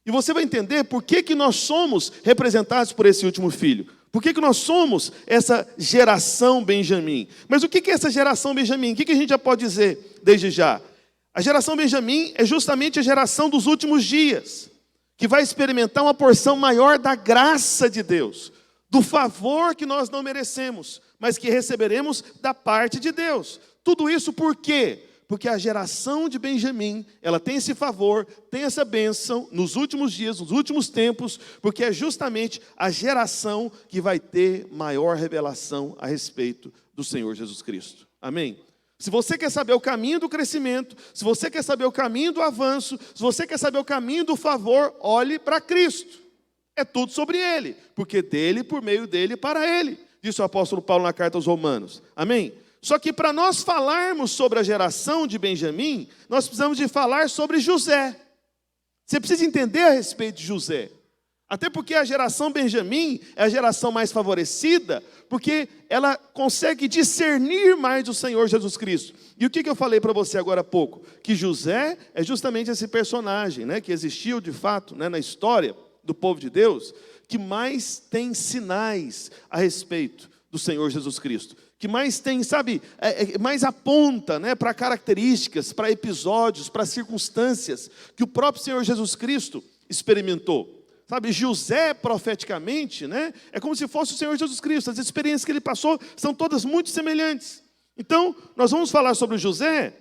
E você vai entender por que nós somos representados por esse último filho. Por que nós somos essa geração Benjamim. Mas o que é essa geração Benjamim? O que a gente já pode dizer desde já? A geração Benjamim é justamente a geração dos últimos dias, que vai experimentar uma porção maior da graça de Deus, do favor que nós não merecemos, mas que receberemos da parte de Deus. Tudo isso por quê? Porque a geração de Benjamim, ela tem esse favor, tem essa bênção nos últimos dias, nos últimos tempos, porque é justamente a geração que vai ter maior revelação a respeito do Senhor Jesus Cristo. Amém? Se você quer saber o caminho do crescimento, se você quer saber o caminho do avanço, se você quer saber o caminho do favor, olhe para Cristo. É tudo sobre Ele, porque dele, por meio dele, para Ele, disse o apóstolo Paulo na carta aos Romanos. Amém? Só que para nós falarmos sobre a geração de Benjamim, nós precisamos de falar sobre José. Você precisa entender a respeito de José. Até porque a geração Benjamim é a geração mais favorecida, porque ela consegue discernir mais do Senhor Jesus Cristo. E o que eu falei para você agora há pouco? Que José é justamente esse personagem, que existiu de fato na história do povo de Deus, que mais tem sinais a respeito do Senhor Jesus Cristo. Que mais tem, mais aponta para características, para episódios, para circunstâncias que o próprio Senhor Jesus Cristo experimentou. José, profeticamente, é como se fosse o Senhor Jesus Cristo. As experiências que ele passou são todas muito semelhantes. Então, nós vamos falar sobre José,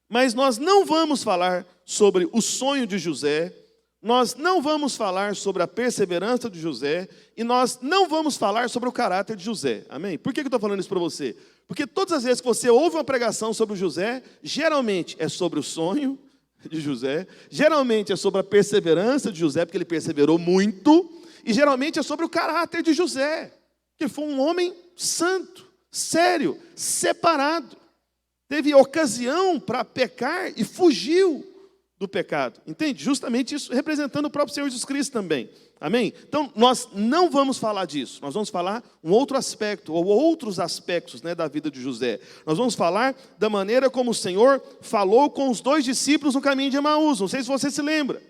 mas nós não vamos falar sobre o sonho de José, nós não vamos falar sobre a perseverança de José, e nós não vamos falar sobre o caráter de José. Amém? Por que eu estou falando isso para você? Porque todas as vezes que você ouve uma pregação sobre o José, geralmente é sobre o sonho de José, geralmente é sobre a perseverança de José, porque ele perseverou muito, e geralmente é sobre o caráter de José, que foi um homem santo, sério, separado, teve ocasião para pecar e fugiu, do pecado. Entende? Justamente isso representando o próprio Senhor Jesus Cristo também. Amém? Então, nós não vamos falar disso. Nós vamos falar um outro aspecto, ou outros aspectos, né, da vida de José. Nós vamos falar da maneira como o Senhor falou com os 2 discípulos no caminho de Emaús. Não sei se você se lembra.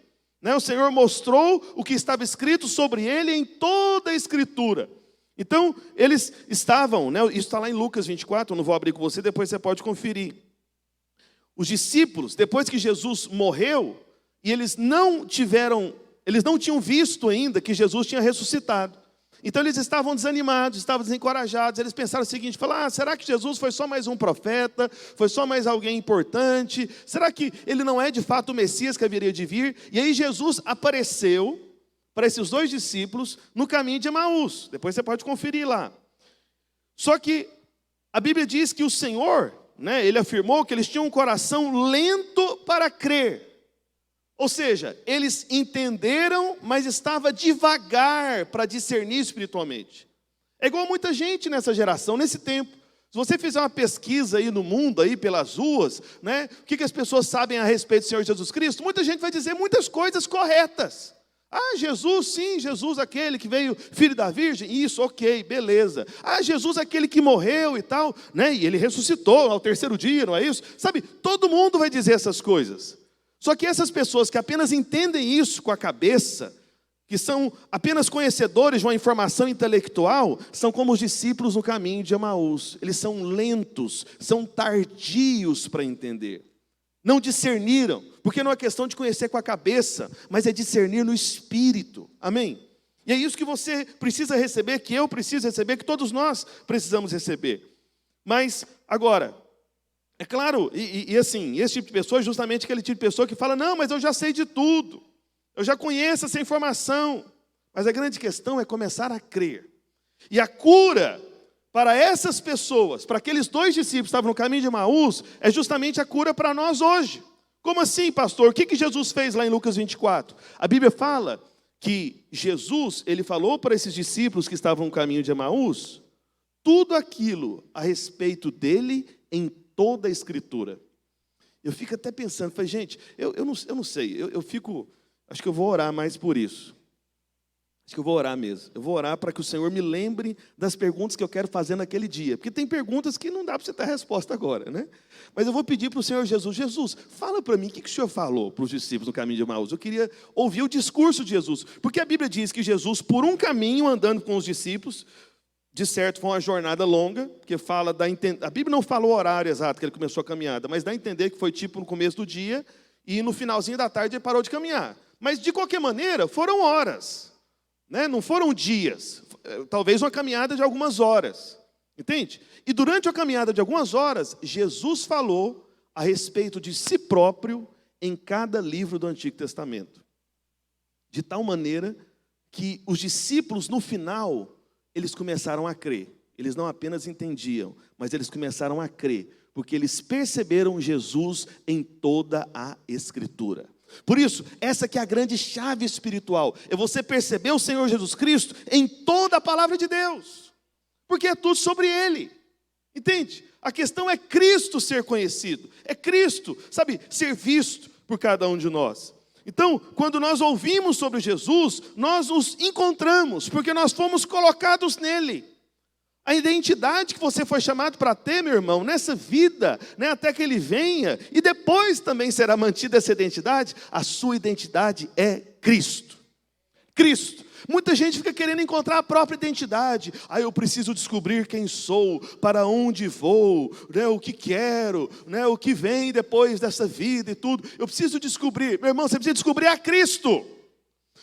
Né? O Senhor mostrou o que estava escrito sobre ele em toda a Escritura. Então, eles estavam, né, isso está lá em Lucas 24, eu não vou abrir com você, depois você pode conferir. Os discípulos, depois que Jesus morreu, e eles não tinham visto ainda que Jesus tinha ressuscitado. Então eles estavam desanimados, estavam desencorajados. Eles pensaram o seguinte, falaram, será que Jesus foi só mais um profeta? Foi só mais alguém importante? Será que ele não é de fato o Messias que haveria de vir? E aí Jesus apareceu para esses 2 discípulos no caminho de Emaús. Depois você pode conferir lá. Só que a Bíblia diz que o Senhor, né, ele afirmou que eles tinham um coração lento para crer. Ou seja, eles entenderam, mas estava devagar para discernir espiritualmente. É igual muita gente nessa geração, nesse tempo. Se você fizer uma pesquisa aí no mundo, aí pelas ruas, né, o que as pessoas sabem a respeito do Senhor Jesus Cristo, muita gente vai dizer muitas coisas corretas. Ah, Jesus, sim, Jesus aquele que veio filho da virgem, isso, ok, beleza. Ah, Jesus aquele que morreu e tal, né, e ele ressuscitou ao 3º dia, não é isso? Sabe, todo mundo vai dizer essas coisas. Só que essas pessoas que apenas entendem isso com a cabeça, que são apenas conhecedores de uma informação intelectual, são como os discípulos no caminho de Emaús. Eles são lentos, são tardios para entender. Não discerniram, porque não é questão de conhecer com a cabeça, mas é discernir no espírito. Amém? E é isso que você precisa receber, que eu preciso receber, que todos nós precisamos receber. Mas, agora, é claro, assim, esse tipo de pessoa é justamente aquele tipo de pessoa que fala, não, mas eu já sei de tudo, eu já conheço essa informação. Mas a grande questão é começar a crer. E a cura para essas pessoas, para aqueles 2 discípulos que estavam no caminho de Emaús, é justamente a cura para nós hoje. Como assim, pastor? O que Jesus fez lá em Lucas 24? A Bíblia fala que Jesus, ele falou para esses discípulos que estavam no caminho de Emaús, tudo aquilo a respeito dele em toda a Escritura. Eu fico até pensando, falei, gente, eu não sei, eu fico, acho que eu vou orar mais por isso. Acho que eu vou orar mesmo. Eu vou orar para que o Senhor me lembre das perguntas que eu quero fazer naquele dia. Porque tem perguntas que não dá para você ter resposta agora, né? Mas eu vou pedir para o Senhor Jesus, fala para mim o que o Senhor falou para os discípulos no caminho de Emaús. Eu queria ouvir o discurso de Jesus. Porque a Bíblia diz que Jesus, por um caminho, andando com os discípulos, de certo foi uma jornada longa, que fala a Bíblia não fala o horário exato que ele começou a caminhada, mas dá a entender que foi tipo no começo do dia, e no finalzinho da tarde ele parou de caminhar. Mas de qualquer maneira, foram horas. Né? Não foram dias, talvez uma caminhada de algumas horas, entende? E durante a caminhada de algumas horas, Jesus falou a respeito de si próprio em cada livro do Antigo Testamento. De tal maneira que os discípulos, no final, eles começaram a crer. Eles não apenas entendiam, mas eles começaram a crer, porque eles perceberam Jesus em toda a Escritura. Por isso, essa que é a grande chave espiritual, é você perceber o Senhor Jesus Cristo em toda a palavra de Deus, porque é tudo sobre Ele, entende? A questão é Cristo ser conhecido, é Cristo, sabe, ser visto por cada um de nós. Então, quando nós ouvimos sobre Jesus, nós nos encontramos, porque nós fomos colocados nele. A identidade que você foi chamado para ter, meu irmão, nessa vida, né, até que ele venha, e depois também será mantida essa identidade, a sua identidade é Cristo. Cristo. Muita gente fica querendo encontrar a própria identidade. Eu preciso descobrir quem sou, para onde vou, né, o que quero, né, o que vem depois dessa vida e tudo. Eu preciso descobrir, meu irmão, você precisa descobrir a Cristo.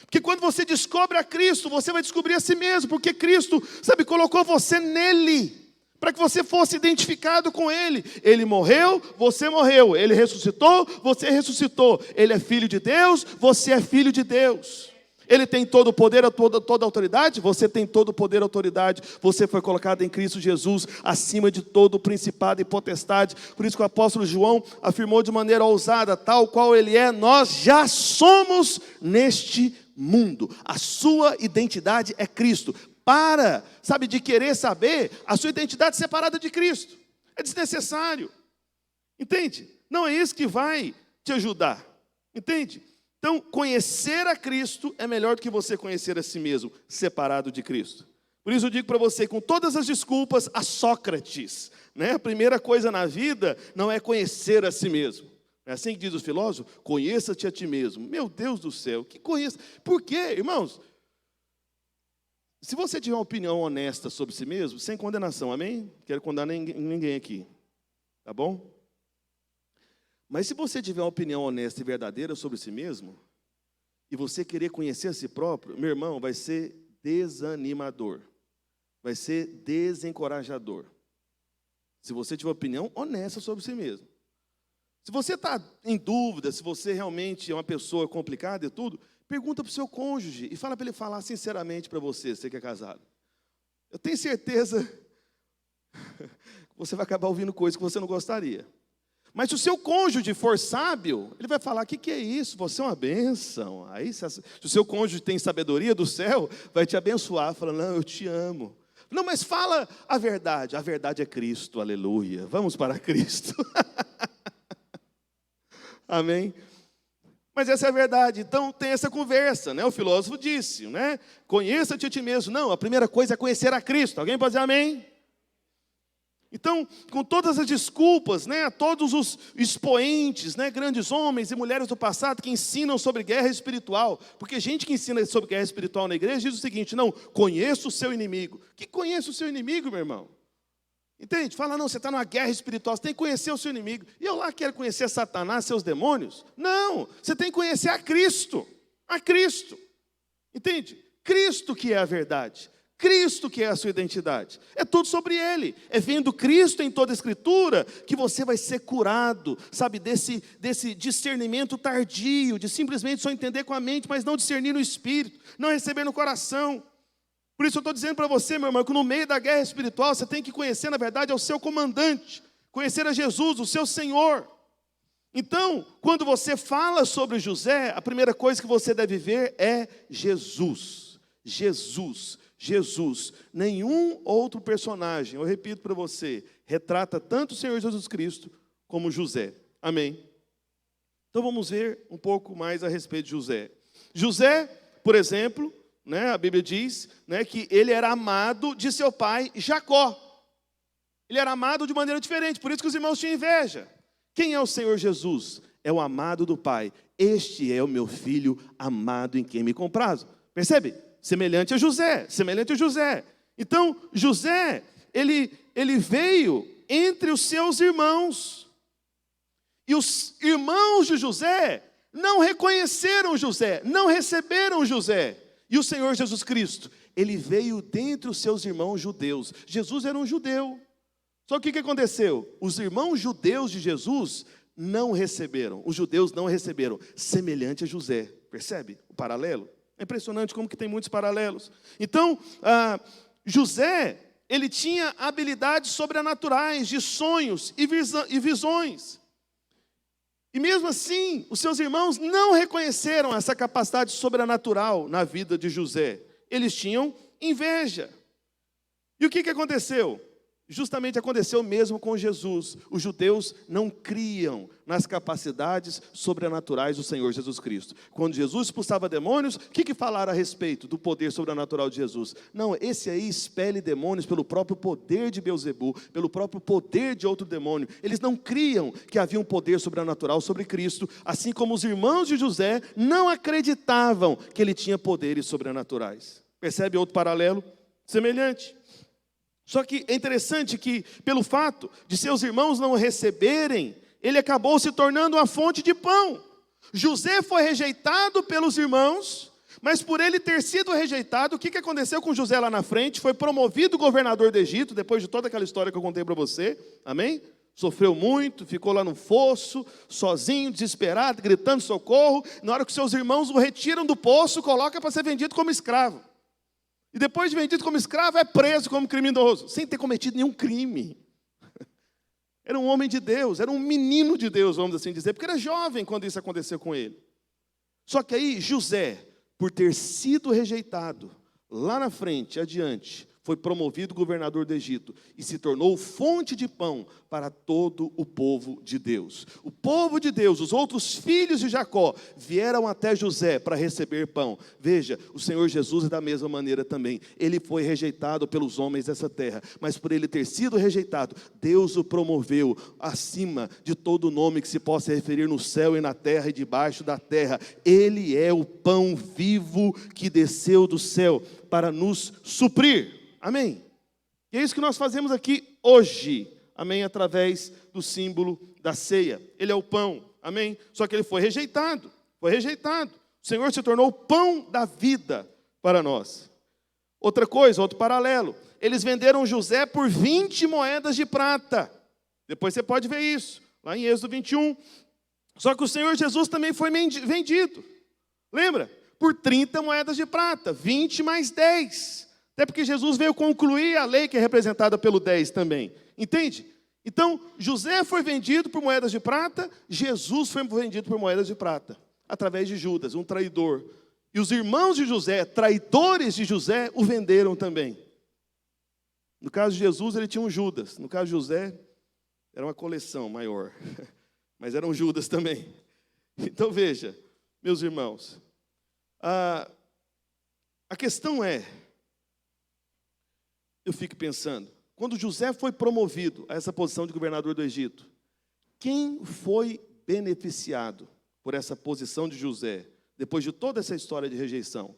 Porque quando você descobre a Cristo, você vai descobrir a si mesmo, porque Cristo, sabe, colocou você nele, para que você fosse identificado com Ele. Ele morreu, você morreu. Ele ressuscitou, você ressuscitou. Ele é filho de Deus, você é filho de Deus. Ele tem todo o poder, toda a autoridade, você tem todo o poder e autoridade. Você foi colocado em Cristo Jesus, acima de todo o principado e potestade. Por isso que o apóstolo João afirmou de maneira ousada, tal qual ele é, nós já somos neste mundo. A sua identidade é Cristo. Para, sabe, de querer saber a sua identidade separada de Cristo. É desnecessário. Entende? Não é isso que vai te ajudar. Entende? Então, conhecer a Cristo é melhor do que você conhecer a si mesmo, separado de Cristo. Por isso eu digo para você, com todas as desculpas, a Sócrates, né? A primeira coisa na vida não é conhecer a si mesmo. É assim que diz o filósofo: conheça-te a ti mesmo. Meu Deus do céu, que conheça. Por quê, irmãos? Se você tiver uma opinião honesta sobre si mesmo, sem condenação, amém? Quero condenar ninguém aqui, tá bom? Mas se você tiver uma opinião honesta e verdadeira sobre si mesmo, e você querer conhecer a si próprio, meu irmão, vai ser desanimador, vai ser desencorajador. Se você tiver uma opinião honesta sobre si mesmo. Se você está em dúvida, se você realmente é uma pessoa complicada e tudo, pergunta para o seu cônjuge e fala para ele falar sinceramente para você que é casado. Eu tenho certeza que você vai acabar ouvindo coisas que você não gostaria. Mas se o seu cônjuge for sábio, ele vai falar: o que é isso? Você é uma bênção. Aí, se o seu cônjuge tem sabedoria do céu, vai te abençoar, falando: não, eu te amo. Não, mas fala a verdade é Cristo, aleluia. Vamos para Cristo. Amém? Mas essa é a verdade. Então tem essa conversa, né? O filósofo disse, né? Conheça-te a ti mesmo. Não, a primeira coisa é conhecer a Cristo. Alguém pode dizer amém? Então, com todas as desculpas, né, a todos os expoentes, né, grandes homens e mulheres do passado que ensinam sobre guerra espiritual, porque gente que ensina sobre guerra espiritual na igreja diz o seguinte: não, conheça o seu inimigo. Que conheça o seu inimigo, meu irmão? Entende? Fala: não, você está numa guerra espiritual, você tem que conhecer o seu inimigo. E eu lá quero conhecer Satanás, seus demônios? Não, você tem que conhecer a Cristo. A Cristo. Entende? Cristo que é a verdade. Cristo que é a sua identidade. É tudo sobre Ele. É vendo Cristo em toda a Escritura que você vai ser curado, sabe, desse discernimento tardio, de simplesmente só entender com a mente, mas não discernir no Espírito, não receber no coração. Por isso eu estou dizendo para você, meu irmão, que no meio da guerra espiritual, você tem que conhecer, na verdade, ao seu comandante, conhecer a Jesus, o seu Senhor. Então, quando você fala sobre José, a primeira coisa que você deve ver é Jesus. Jesus. Jesus. Nenhum outro personagem, eu repito para você, retrata tanto o Senhor Jesus Cristo como José. Amém? Então vamos ver um pouco mais a respeito de José. José, por exemplo, né, a Bíblia diz, né, que ele era amado de seu pai Jacó. Ele era amado de maneira diferente, por isso que os irmãos tinham inveja. Quem é o Senhor Jesus? É o amado do Pai. Este é o meu filho amado em quem me comprazo. Percebe? Semelhante a José, semelhante a José. Então, José, ele veio entre os seus irmãos. E os irmãos de José não reconheceram José, não receberam José. E o Senhor Jesus Cristo, ele veio dentre os seus irmãos judeus. Jesus era um judeu. Só que o que aconteceu? Os irmãos judeus de Jesus não receberam. Os judeus não receberam, semelhante a José. Percebe o paralelo? É impressionante como que tem muitos paralelos. Então, José, ele tinha habilidades sobrenaturais, de sonhos e visões. E mesmo assim, os seus irmãos não reconheceram essa capacidade sobrenatural na vida de José. Eles tinham inveja. E o que aconteceu? Justamente aconteceu mesmo com Jesus. Os judeus não criam nas capacidades sobrenaturais do Senhor Jesus Cristo. Quando Jesus expulsava demônios, o que falaram a respeito do poder sobrenatural de Jesus? Não, esse aí expele demônios pelo próprio poder de Beelzebu, pelo próprio poder de outro demônio. Eles não criam que havia um poder sobrenatural sobre Cristo, assim como os irmãos de José não acreditavam que ele tinha poderes sobrenaturais. Percebe outro paralelo? Semelhante. Só que é interessante que, pelo fato de seus irmãos não receberem, ele acabou se tornando uma fonte de pão. José foi rejeitado pelos irmãos, mas por ele ter sido rejeitado, o que aconteceu com José lá na frente? Foi promovido governador do Egito, depois de toda aquela história que eu contei para você, amém? Sofreu muito, ficou lá no fosso, sozinho, desesperado, gritando socorro. Na hora que seus irmãos o retiram do poço, coloca para ser vendido como escravo. E depois de vendido como escravo, é preso como criminoso, sem ter cometido nenhum crime. Era um homem de Deus, era um menino de Deus, vamos assim dizer, porque era jovem quando isso aconteceu com ele. Só que aí José, por ter sido rejeitado, lá na frente, adiante, foi promovido governador do Egito e se tornou fonte de pão para todo o povo de Deus. O povo de Deus, os outros filhos de Jacó, vieram até José para receber pão. Veja, o Senhor Jesus é da mesma maneira também. Ele foi rejeitado pelos homens dessa terra, mas por ele ter sido rejeitado, Deus o promoveu acima de todo nome que se possa referir no céu e na terra e debaixo da terra. Ele é o pão vivo que desceu do céu para nos suprir. Amém? E é isso que nós fazemos aqui hoje. Amém? Através do símbolo da ceia. Ele é o pão. Amém? Só que ele foi rejeitado. Foi rejeitado. O Senhor se tornou o pão da vida para nós. Outra coisa, outro paralelo. Eles venderam José por 20 moedas de prata. Depois você pode ver isso. Lá em Êxodo 21. Só que o Senhor Jesus também foi vendido. Lembra? Por 30 moedas de prata. 20 mais 10. Até porque Jesus veio concluir a lei que é representada pelo 10 também. Entende? Então, José foi vendido por moedas de prata, Jesus foi vendido por moedas de prata, através de Judas, um traidor. E os irmãos de José, traidores de José, o venderam também. No caso de Jesus, ele tinha um Judas. No caso de José, era uma coleção maior. Mas era um Judas também. Então, veja, meus irmãos, a questão é, eu fico pensando, quando José foi promovido a essa posição de governador do Egito, quem foi beneficiado por essa posição de José, depois de toda essa história de rejeição?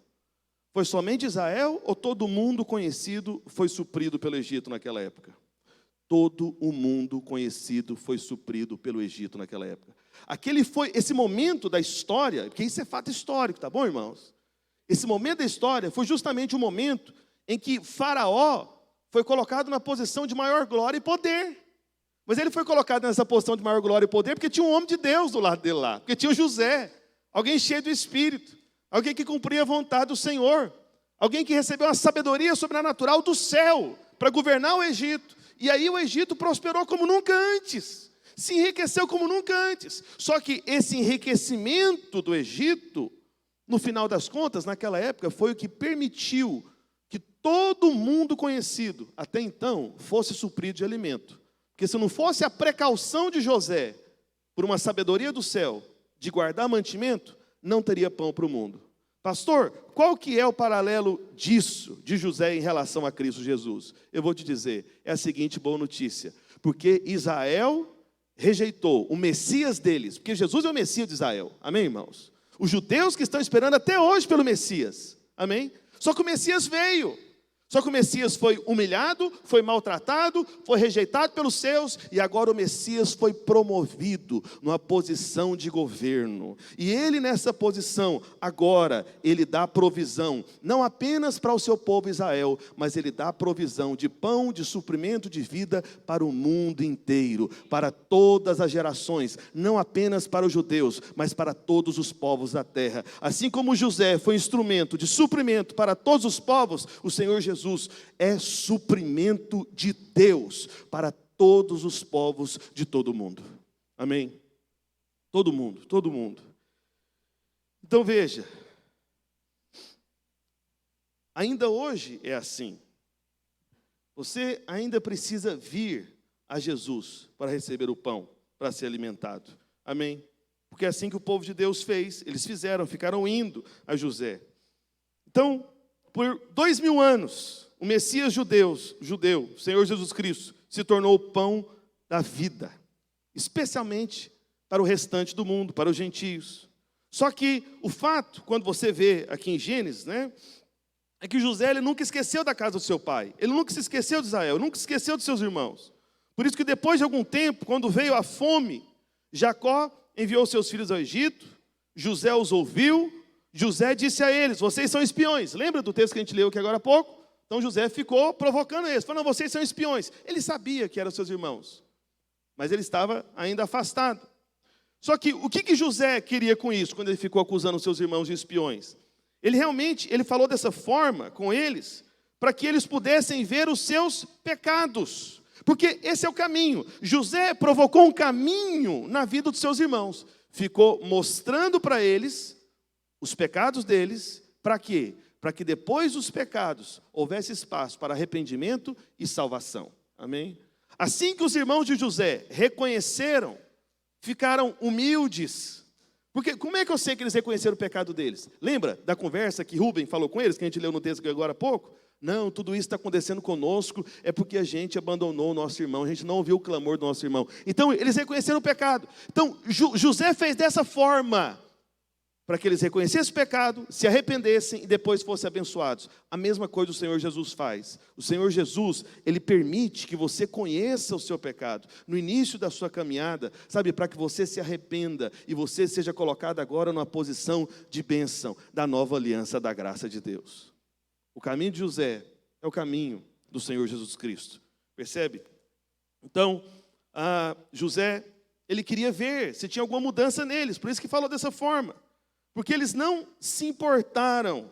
Foi somente Israel ou todo mundo conhecido foi suprido pelo Egito naquela época? Todo o mundo conhecido foi suprido pelo Egito naquela época. Esse momento da história, porque isso é fato histórico, tá bom, irmãos? Esse momento da história foi justamente o momento em que Faraó foi colocado na posição de maior glória e poder. Mas ele foi colocado nessa posição de maior glória e poder porque tinha um homem de Deus do lado dele lá. Porque tinha o José, alguém cheio do Espírito, alguém que cumpria a vontade do Senhor, alguém que recebeu a sabedoria sobrenatural do céu para governar o Egito. E aí o Egito prosperou como nunca antes, se enriqueceu como nunca antes. Só que esse enriquecimento do Egito, no final das contas, naquela época, foi o que permitiu que todo mundo conhecido, até então, fosse suprido de alimento. Porque se não fosse a precaução de José, por uma sabedoria do céu, de guardar mantimento, não teria pão para o mundo. Pastor, qual que é o paralelo disso, de José em relação a Cristo Jesus? Eu vou te dizer, é a seguinte boa notícia. Porque Israel rejeitou o Messias deles, porque Jesus é o Messias de Israel. Amém, irmãos? Os judeus que estão esperando até hoje pelo Messias. Amém? Só que o Messias veio. Só que o Messias foi humilhado, foi maltratado, foi rejeitado pelos seus, e agora o Messias foi promovido numa posição de governo. E ele nessa posição, agora, ele dá provisão, não apenas para o seu povo Israel, mas ele dá provisão de pão, de suprimento de vida para o mundo inteiro, para todas as gerações, não apenas para os judeus, mas para todos os povos da terra. Assim como José foi instrumento de suprimento para todos os povos, o Senhor Jesus é suprimento de Deus para todos os povos de todo o mundo. Amém? Todo mundo, todo mundo. Então veja, ainda hoje é assim. Você ainda precisa vir a Jesus para receber o pão, para ser alimentado. Amém? Porque é assim que o povo de Deus fez. Eles fizeram, ficaram indo a José. Então, por 2000 anos, o Messias judeu, o Senhor Jesus Cristo, se tornou o pão da vida, especialmente para o restante do mundo, para os gentios. Só que o fato, quando você vê aqui em Gênesis, né, é que José ele nunca esqueceu da casa do seu pai, ele nunca se esqueceu de Israel, nunca se esqueceu dos seus irmãos. Por isso que depois de algum tempo, quando veio a fome, Jacó enviou seus filhos ao Egito, José os ouviu. José disse a eles, vocês são espiões. Lembra do texto que a gente leu aqui agora há pouco? Então José ficou provocando eles, falando, não, vocês são espiões. Ele sabia que eram seus irmãos, mas ele estava ainda afastado. Só que o que José queria com isso, quando ele ficou acusando seus irmãos de espiões? Ele falou dessa forma com eles, para que eles pudessem ver os seus pecados. Porque esse é o caminho. José provocou um caminho na vida dos seus irmãos. Ficou mostrando para eles os pecados deles, para quê? para que depois dos pecados houvesse espaço para arrependimento e salvação. Amém? Assim que os irmãos de José reconheceram, ficaram humildes. Porque como é que eu sei que eles reconheceram o pecado deles? Lembra da conversa que Rubem falou com eles, que a gente leu no texto agora há pouco? Não, tudo isso está acontecendo conosco, é porque a gente abandonou o nosso irmão, a gente não ouviu o clamor do nosso irmão. Então, eles reconheceram o pecado. Então, José fez dessa forma, para que eles reconhecessem o pecado, se arrependessem e depois fossem abençoados. A mesma coisa o Senhor Jesus faz. O Senhor Jesus, Ele permite que você conheça o seu pecado no início da sua caminhada, sabe, para que você se arrependa e você seja colocado agora numa posição de bênção da nova aliança da graça de Deus. O caminho de José é o caminho do Senhor Jesus Cristo. Percebe? Então, José, ele queria ver se tinha alguma mudança neles, por isso que falou dessa forma. Porque eles não se importaram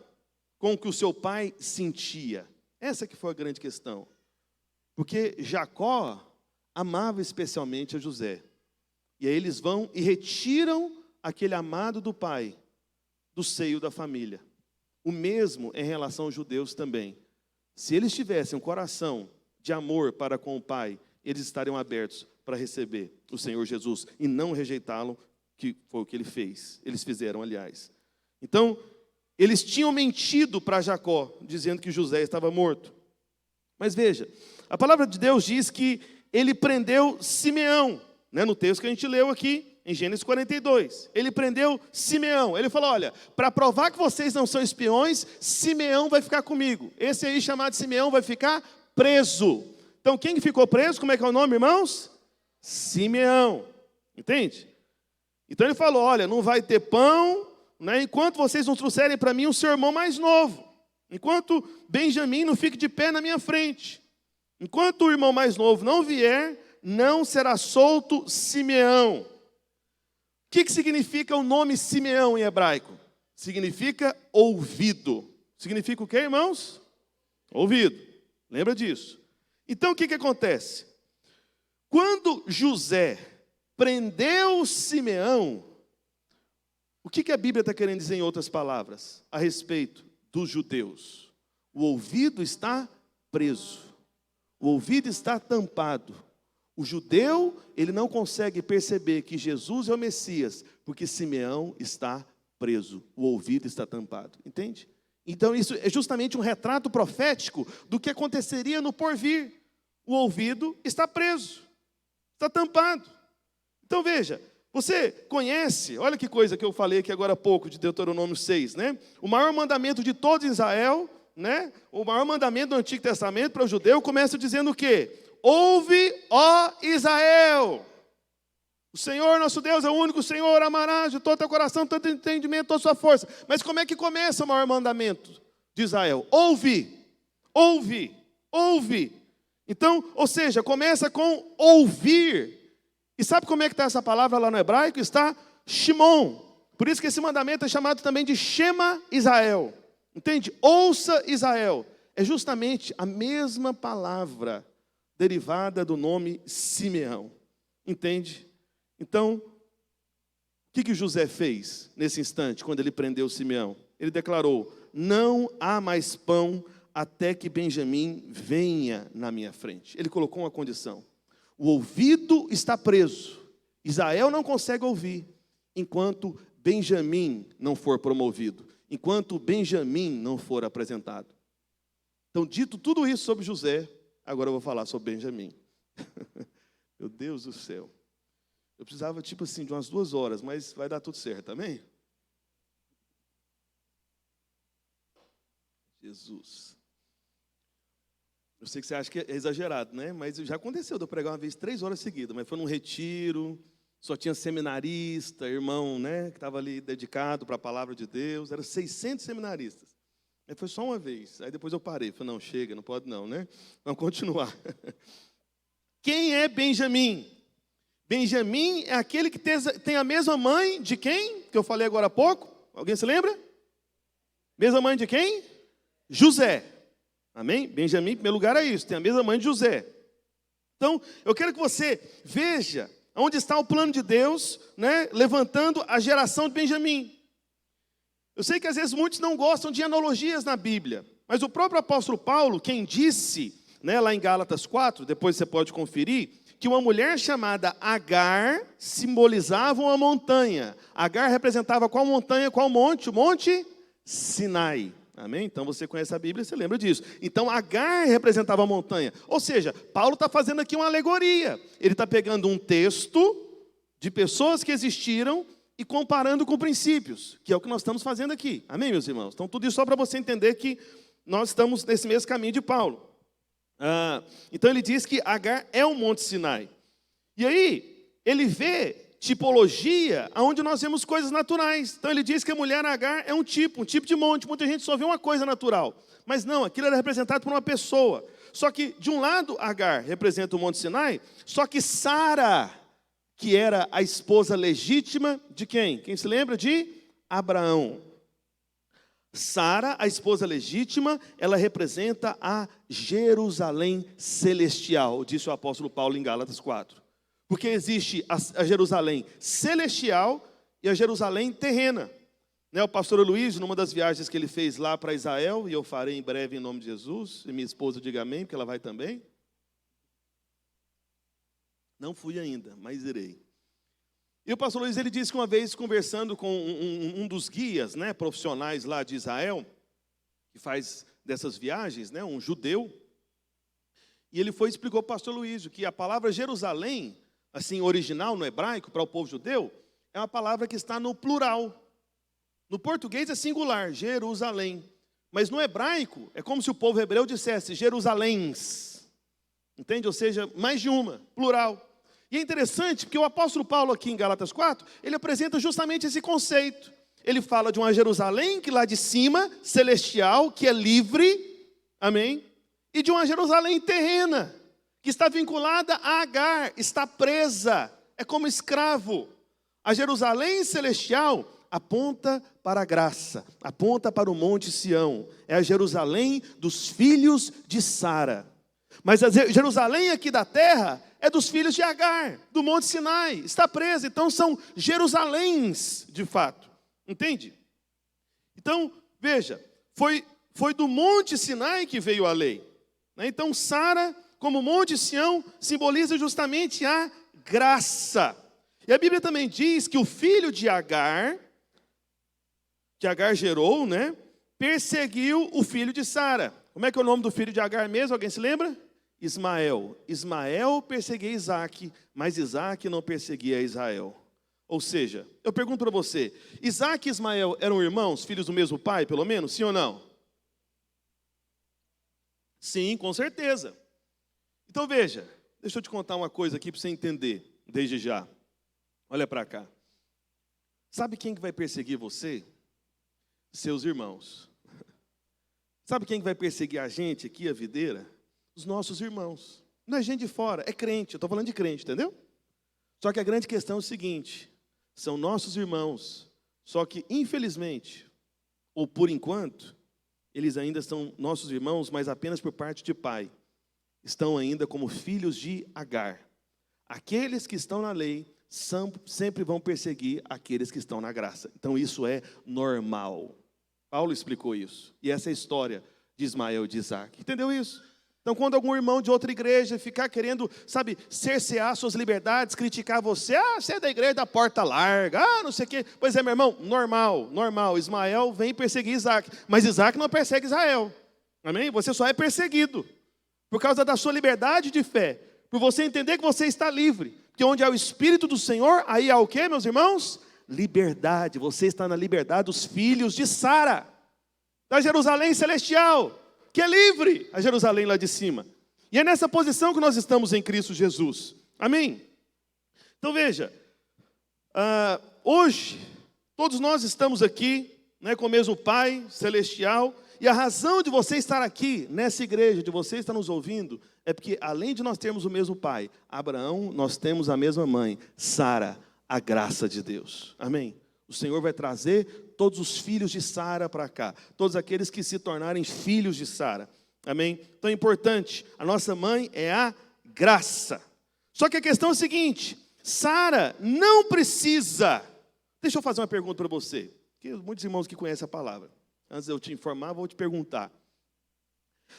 com o que o seu pai sentia. Essa que foi a grande questão. Porque Jacó amava especialmente a José. E aí eles vão e retiram aquele amado do pai do seio da família. O mesmo em relação aos judeus também. Se eles tivessem um coração de amor para com o pai, eles estariam abertos para receber o Senhor Jesus e não rejeitá-lo, que foi o que ele fez. Eles fizeram, aliás. Então, eles tinham mentido para Jacó, dizendo que José estava morto. Mas veja, a palavra de Deus diz que ele prendeu Simeão, né, no texto que a gente leu aqui, em Gênesis 42. Ele prendeu Simeão. Ele falou, olha, para provar que vocês não são espiões, Simeão vai ficar comigo. Esse aí chamado Simeão vai ficar preso. Então, quem ficou preso? Como é que é o nome, irmãos? Simeão. Entende? Então ele falou, olha, não vai ter pão, né, enquanto vocês não trouxerem para mim o seu irmão mais novo. Enquanto Benjamim não fique de pé na minha frente. Enquanto o irmão mais novo não vier, não será solto Simeão. O que significa o nome Simeão em hebraico? Significa ouvido. Significa o quê, irmãos? Ouvido. Lembra disso. Então o que acontece? Quando José prendeu Simeão, o que a Bíblia está querendo dizer em outras palavras? A respeito dos judeus. O ouvido está preso. O ouvido está tampado. O judeu, ele não consegue perceber que Jesus é o Messias, porque Simeão está preso, o ouvido está tampado, entende? Então isso é justamente um retrato profético do que aconteceria no porvir. O ouvido está preso, está tampado. Então veja, você conhece, olha que coisa que eu falei aqui agora há pouco, de Deuteronômio 6, né? O maior mandamento de todo Israel, né? O maior mandamento do Antigo Testamento para o judeu começa dizendo o quê? Ouve, ó Israel, o Senhor nosso Deus é o único Senhor, amarás de todo teu coração, todo entendimento, toda sua força. Mas como é que começa o maior mandamento de Israel? Ouve, ouve, ouve. Então, ou seja, começa com ouvir. E sabe como é que está essa palavra lá no hebraico? Está Shimon. Por isso que esse mandamento é chamado também de Shema Israel. Entende? Ouça Israel. É justamente a mesma palavra derivada do nome Simeão. Entende? Então, o que José fez nesse instante, quando ele prendeu Simeão? Ele declarou, não há mais pão até que Benjamim venha na minha frente. Ele colocou uma condição. O ouvido está preso. Israel não consegue ouvir, enquanto Benjamim não for promovido, enquanto Benjamim não for apresentado. Então, dito tudo isso sobre José, agora eu vou falar sobre Benjamim. Meu Deus do céu. Eu precisava, tipo assim, de umas 2 horas, mas vai dar tudo certo, amém? Jesus. Eu sei que você acha que é exagerado, né? Mas já aconteceu de eu pregar uma vez 3 horas seguidas, mas foi num retiro, só tinha seminarista, irmão, né? Que estava ali dedicado para a palavra de Deus, eram 600 seminaristas. Aí foi só uma vez, aí depois eu parei, falei, não, chega, não pode não, né? Vamos continuar. Quem é Benjamim? Benjamim é aquele que tem a mesma mãe de quem? Que eu falei agora há pouco. Alguém se lembra? Mesma mãe de quem? José. Amém? Benjamim, em primeiro lugar, é isso. Tem a mesma mãe de José. Então, eu quero que você veja onde está o plano de Deus, né, levantando a geração de Benjamim. Eu sei que às vezes muitos não gostam de analogias na Bíblia, mas o próprio apóstolo Paulo, quem disse, né, lá em Gálatas 4, depois você pode conferir, que uma mulher chamada Agar simbolizava uma montanha. Agar representava qual montanha, qual monte? O Monte Sinai. Amém? Então você conhece a Bíblia, você lembra disso. Então Agar representava a montanha. Ou seja, Paulo está fazendo aqui uma alegoria. Ele está pegando um texto de pessoas que existiram e comparando com princípios, que é o que nós estamos fazendo aqui. Amém, meus irmãos? Então tudo isso só para você entender que nós estamos nesse mesmo caminho de Paulo. Então ele diz que Agar é o Monte Sinai. E aí, ele vê tipologia onde nós vemos coisas naturais. Então ele diz que a mulher Agar é um tipo de monte. Muita gente só vê uma coisa natural. Mas não, aquilo era representado por uma pessoa. Só que de um lado Agar representa o Monte Sinai, só que Sara, que era a esposa legítima de quem? Quem se lembra? De Abraão. Sara, a esposa legítima, ela representa a Jerusalém celestial, disse o apóstolo Paulo em Gálatas 4. Porque existe a Jerusalém celestial e a Jerusalém terrena. O pastor Luiz, numa das viagens que ele fez lá para Israel, e eu farei em breve em nome de Jesus, e minha esposa diga amém, porque ela vai também. Não fui ainda, mas irei. E o pastor Luiz, ele disse que uma vez, conversando com um dos guias, né, profissionais lá de Israel, que faz dessas viagens, né, um judeu, e ele foi e explicou para o pastor Luiz que a palavra Jerusalém, assim, original no hebraico, para o povo judeu, é uma palavra que está no plural. No português é singular, Jerusalém. Mas no hebraico, é como se o povo hebreu dissesse Jerusaléns. Entende? Ou seja, mais de uma, plural. E é interessante, porque o apóstolo Paulo aqui em Gálatas 4, ele apresenta justamente esse conceito. Ele fala de uma Jerusalém que lá de cima, celestial, que é livre, amém? E de uma Jerusalém terrena, que está vinculada a Agar, está presa, é como escravo. A Jerusalém celestial aponta para a graça, aponta para o Monte Sião. É a Jerusalém dos filhos de Sara. Mas a Jerusalém aqui da terra é dos filhos de Agar, do Monte Sinai, está presa. Então são Jerusaléns de fato, entende? Então, veja, foi do Monte Sinai que veio a lei. Então Sara, como Monte Sião, simboliza justamente a graça. E a Bíblia também diz que o filho de Agar, que Agar gerou, né, perseguiu o filho de Sara. Como é que é o nome do filho de Agar mesmo? Alguém se lembra? Ismael. Ismael perseguia Isaac, mas Isaac não perseguia Israel. Ou seja, eu pergunto para você, Isaac e Ismael eram irmãos, filhos do mesmo pai, pelo menos? Sim ou não? Sim, com certeza. Então veja, deixa eu te contar uma coisa aqui para você entender, desde já. Olha para cá. Sabe quem que vai perseguir você? Seus irmãos. Sabe quem que vai perseguir a gente aqui, a videira? Os nossos irmãos. Não é gente de fora, é crente. Eu estou falando de crente, entendeu? Só que a grande questão é o seguinte: são nossos irmãos. Só que, infelizmente, ou por enquanto, eles ainda são nossos irmãos, mas apenas por parte de pai. Estão ainda como filhos de Agar. Aqueles que estão na lei sempre vão perseguir aqueles que estão na graça. Então isso é normal. Paulo explicou isso. E essa é a história de Ismael e de Isaac. Entendeu isso? Então quando algum irmão de outra igreja ficar querendo, sabe, cercear suas liberdades, criticar você, você é da igreja da porta larga, não sei o quê. Pois é, meu irmão, normal. Ismael vem perseguir Isaac, mas Isaac não persegue Israel. Amém? Você só é perseguido por causa da sua liberdade de fé, por você entender que você está livre. Porque onde há o Espírito do Senhor, aí há o quê, meus irmãos? Liberdade. Você está na liberdade dos filhos de Sara, da Jerusalém celestial, que é livre, a Jerusalém lá de cima. E é nessa posição que nós estamos em Cristo Jesus. Amém? Então veja, hoje, todos nós estamos aqui, né, com o mesmo Pai celestial, e a razão de você estar aqui, nessa igreja, de você estar nos ouvindo, é porque além de nós termos o mesmo pai, Abraão, nós temos a mesma mãe, Sara, a graça de Deus. Amém? O Senhor vai trazer todos os filhos de Sara para cá, todos aqueles que se tornarem filhos de Sara. Amém? Então é importante, a nossa mãe é a graça. Só que a questão é a seguinte: Sara não precisa. Deixa eu fazer uma pergunta para você, porque muitos irmãos que conhecem a palavra. Antes de eu te informar, vou te perguntar.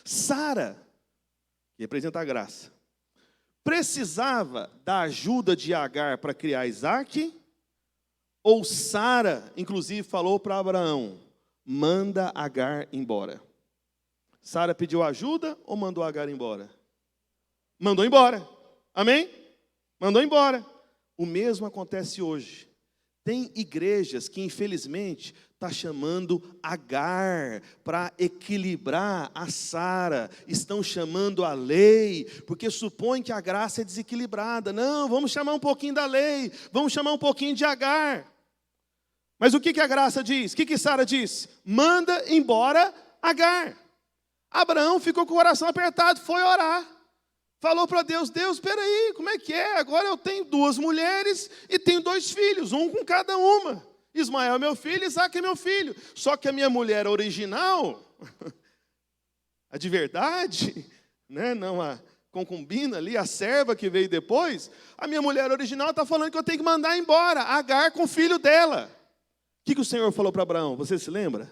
Sara, que representa a graça, precisava da ajuda de Agar para criar Isaac? Ou Sara, inclusive, falou para Abraão, manda Agar embora? Sara pediu ajuda ou mandou Agar embora? Mandou embora. Amém? Mandou embora. O mesmo acontece hoje. Tem igrejas que, infelizmente, está chamando Agar para equilibrar a Sara. Estão chamando a lei, porque supõem que a graça é desequilibrada. Não, vamos chamar um pouquinho da lei, vamos chamar um pouquinho de Agar. Mas o que a graça diz? O que Sara diz? Manda embora Agar. Abraão ficou com o coração apertado, foi orar. Falou para Deus, Deus, espera aí, como é que é? Agora eu tenho 2 mulheres e tenho 2 filhos, um com cada uma. Ismael é meu filho, Isaac é meu filho. Só que a minha mulher original, a de verdade, né? Não a concubina ali, a serva que veio depois, a minha mulher original está falando que eu tenho que mandar embora Agar com o filho dela. O que o Senhor falou para Abraão? Você se lembra?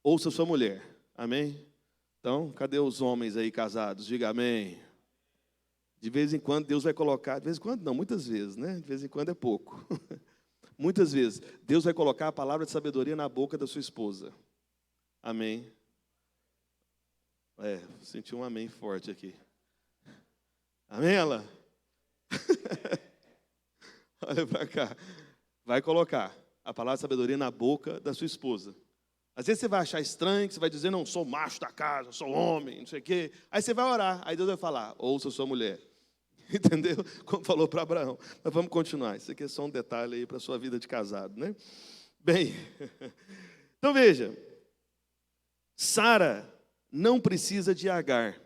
Ouça sua mulher. Amém? Então, cadê os homens aí casados? Diga amém. De vez em quando Deus vai colocar, de vez em quando não, muitas vezes, né? De vez em quando é pouco. Muitas vezes, Deus vai colocar a palavra de sabedoria na boca da sua esposa. Amém. Senti um amém forte aqui. Amém, ela? Olha para cá. Vai colocar a palavra de sabedoria na boca da sua esposa. Às vezes você vai achar estranho, que você vai dizer, não, sou macho da casa, sou homem, não sei o quê. Aí você vai orar, aí Deus vai falar, ouça sua mulher. Entendeu? Como falou para Abraão. Mas vamos continuar, isso aqui é só um detalhe aí para a sua vida de casado, né? Bem, então veja, Sara não precisa de Agar,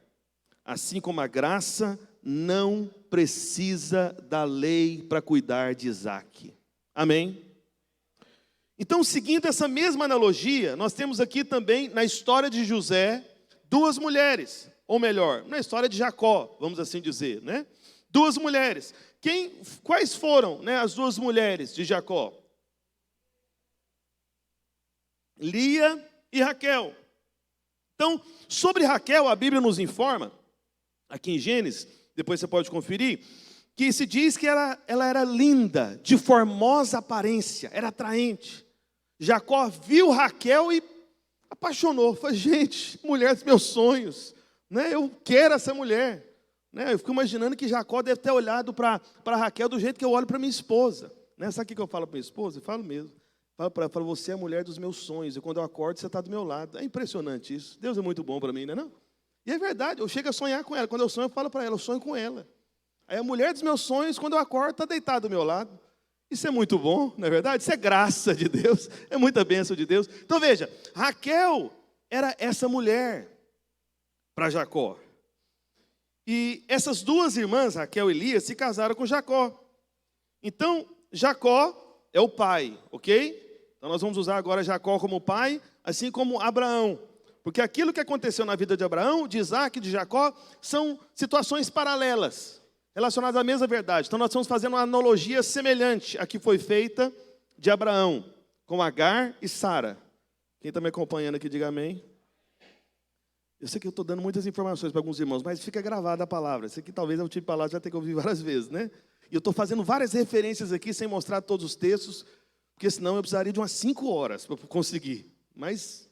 assim como a graça não precisa da lei para cuidar de Isaac. Amém? Então, seguindo essa mesma analogia, nós temos aqui também, na história de José, 2 mulheres, ou melhor, na história de Jacó, vamos assim dizer, né? 2 mulheres. Quais foram, né, as 2 mulheres de Jacó? Lia e Raquel. Então, sobre Raquel, a Bíblia nos informa, aqui em Gênesis, depois você pode conferir, que se diz que ela era linda, de formosa aparência, era atraente. Jacó viu Raquel e apaixonou. Falei, gente, mulher dos meus sonhos, né? Eu quero essa mulher. Né? Eu fico imaginando que Jacó deve ter olhado para Raquel do jeito que eu olho para minha esposa. Né? Sabe o que eu falo para minha esposa? Eu falo mesmo. Falo para ela, você é a mulher dos meus sonhos, e quando eu acordo, você está do meu lado. É impressionante isso. Deus é muito bom para mim, não é não? E é verdade, eu chego a sonhar com ela. Quando eu sonho, eu falo para ela, eu sonho com ela. Aí a mulher dos meus sonhos, quando eu acordo, está deitada do meu lado. Isso é muito bom, não é verdade? Isso é graça de Deus, é muita bênção de Deus. Então veja, Raquel era essa mulher para Jacó. E essas 2 irmãs, Raquel e Lia, se casaram com Jacó. Então, Jacó é o pai, ok? Então nós vamos usar agora Jacó como pai, assim como Abraão. Porque aquilo que aconteceu na vida de Abraão, de Isaac e de Jacó, são situações paralelas, relacionadas à mesma verdade. Então nós estamos fazendo uma analogia semelhante à que foi feita de Abraão, com Agar e Sara. Quem está me acompanhando aqui, diga amém. Eu sei que eu estou dando muitas informações para alguns irmãos, mas fica gravada a palavra. Isso aqui talvez é um tipo de palavra que já tem que ouvir várias vezes, né? E eu estou fazendo várias referências aqui, sem mostrar todos os textos, porque senão eu precisaria de umas 5 horas para conseguir. Mas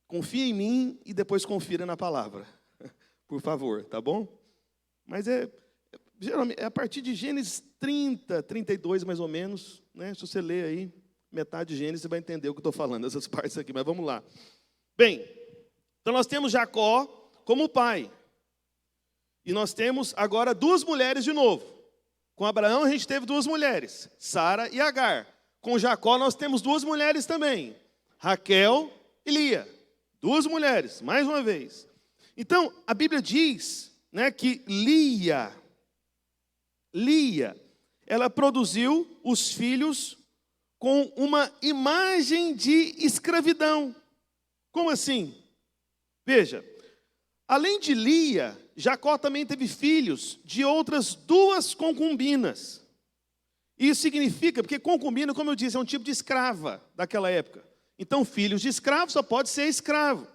confia em mim e depois confira na palavra. Por favor, tá bom? Mas geralmente, é a partir de Gênesis 30, 32 mais ou menos, né? Se você ler aí, metade de Gênesis, você vai entender o que eu estou falando, essas partes aqui, mas vamos lá. Bem, então nós temos Jacó como pai. E nós temos agora 2 mulheres de novo. Com Abraão a gente teve 2 mulheres, Sara e Agar. Com Jacó nós temos 2 mulheres também, Raquel e Lia. 2 mulheres, mais uma vez. Então, a Bíblia diz, né, que Lia, ela produziu os filhos com uma imagem de escravidão. Como assim? Veja, além de Lia, Jacó também teve filhos de outras 2 concubinas. Isso significa, porque concubina, como eu disse, é um tipo de escrava daquela época. Então, filhos de escravo só pode ser escravo.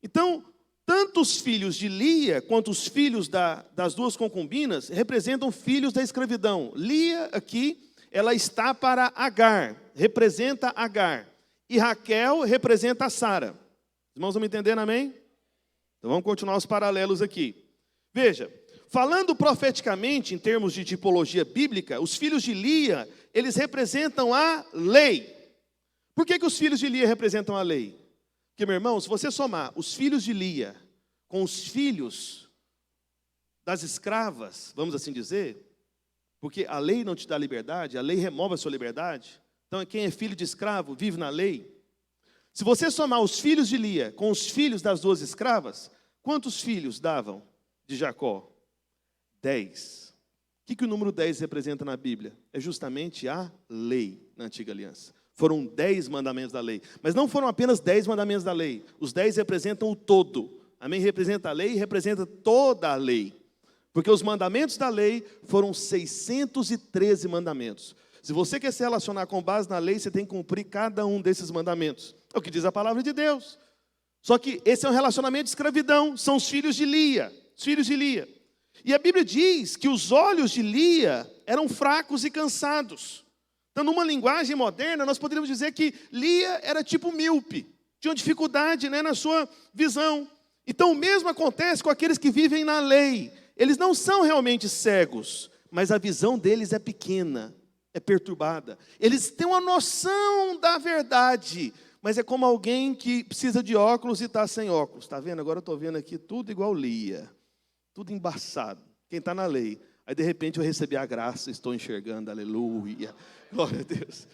Então, tanto os filhos de Lia quanto os filhos das duas concubinas representam filhos da escravidão. Lia aqui, ela está para Agar, representa Agar. E Raquel representa Sara. Os irmãos vão me entendendo, amém? Então vamos continuar os paralelos aqui. Veja, falando profeticamente em termos de tipologia bíblica, os filhos de Lia, eles representam a lei. Por que os filhos de Lia representam a lei? Porque, meu irmão, se você somar os filhos de Lia com os filhos das escravas, vamos assim dizer, porque a lei não te dá liberdade, a lei remove a sua liberdade. Então, quem é filho de escravo vive na lei. Se você somar os filhos de Lia com os filhos das duas escravas, quantos filhos davam de Jacó? 10. O que o número 10 representa na Bíblia? É justamente a lei na Antiga Aliança. Foram 10 mandamentos da lei. Mas não foram apenas 10 mandamentos da lei. Os 10 representam o todo. Amém? Representa a lei e representa toda a lei. Porque os mandamentos da lei foram 613 mandamentos. Se você quer se relacionar com base na lei, você tem que cumprir cada um desses mandamentos. É o que diz a palavra de Deus. Só que esse é um relacionamento de escravidão. São os filhos de Lia. Os filhos de Lia. E a Bíblia diz que os olhos de Lia eram fracos e cansados. Então, numa linguagem moderna, nós poderíamos dizer que Lia era tipo míope. Tinha dificuldade, na sua visão. Então, o mesmo acontece com aqueles que vivem na lei. Eles não são realmente cegos, mas a visão deles é pequena, é perturbada. Eles têm uma noção da verdade, mas é como alguém que precisa de óculos e está sem óculos. Está vendo? Agora eu estou vendo aqui tudo igual Lia. Tudo embaçado. Quem está na lei. Aí, de repente, eu recebi a graça, estou enxergando, aleluia. Glória a Deus.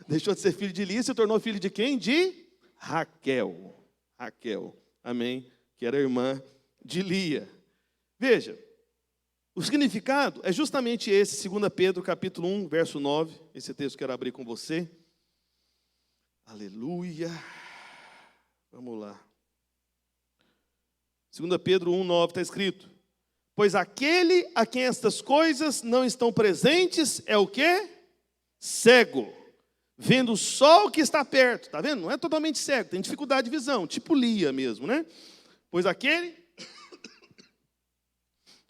Deixou de ser filho de Lia e se tornou filho de quem? De Raquel. Raquel, amém? Que era irmã de Lia. Veja, o significado é justamente esse, 2 Pedro, capítulo 1, verso 9. Esse texto eu quero abrir com você. Aleluia. Vamos lá. 2 Pedro 1, 9 está escrito: pois aquele a quem estas coisas não estão presentes é o quê? Cego, vendo só o que está perto. Está vendo? Não é totalmente cego, tem dificuldade de visão, tipo Lia mesmo, né? Pois aquele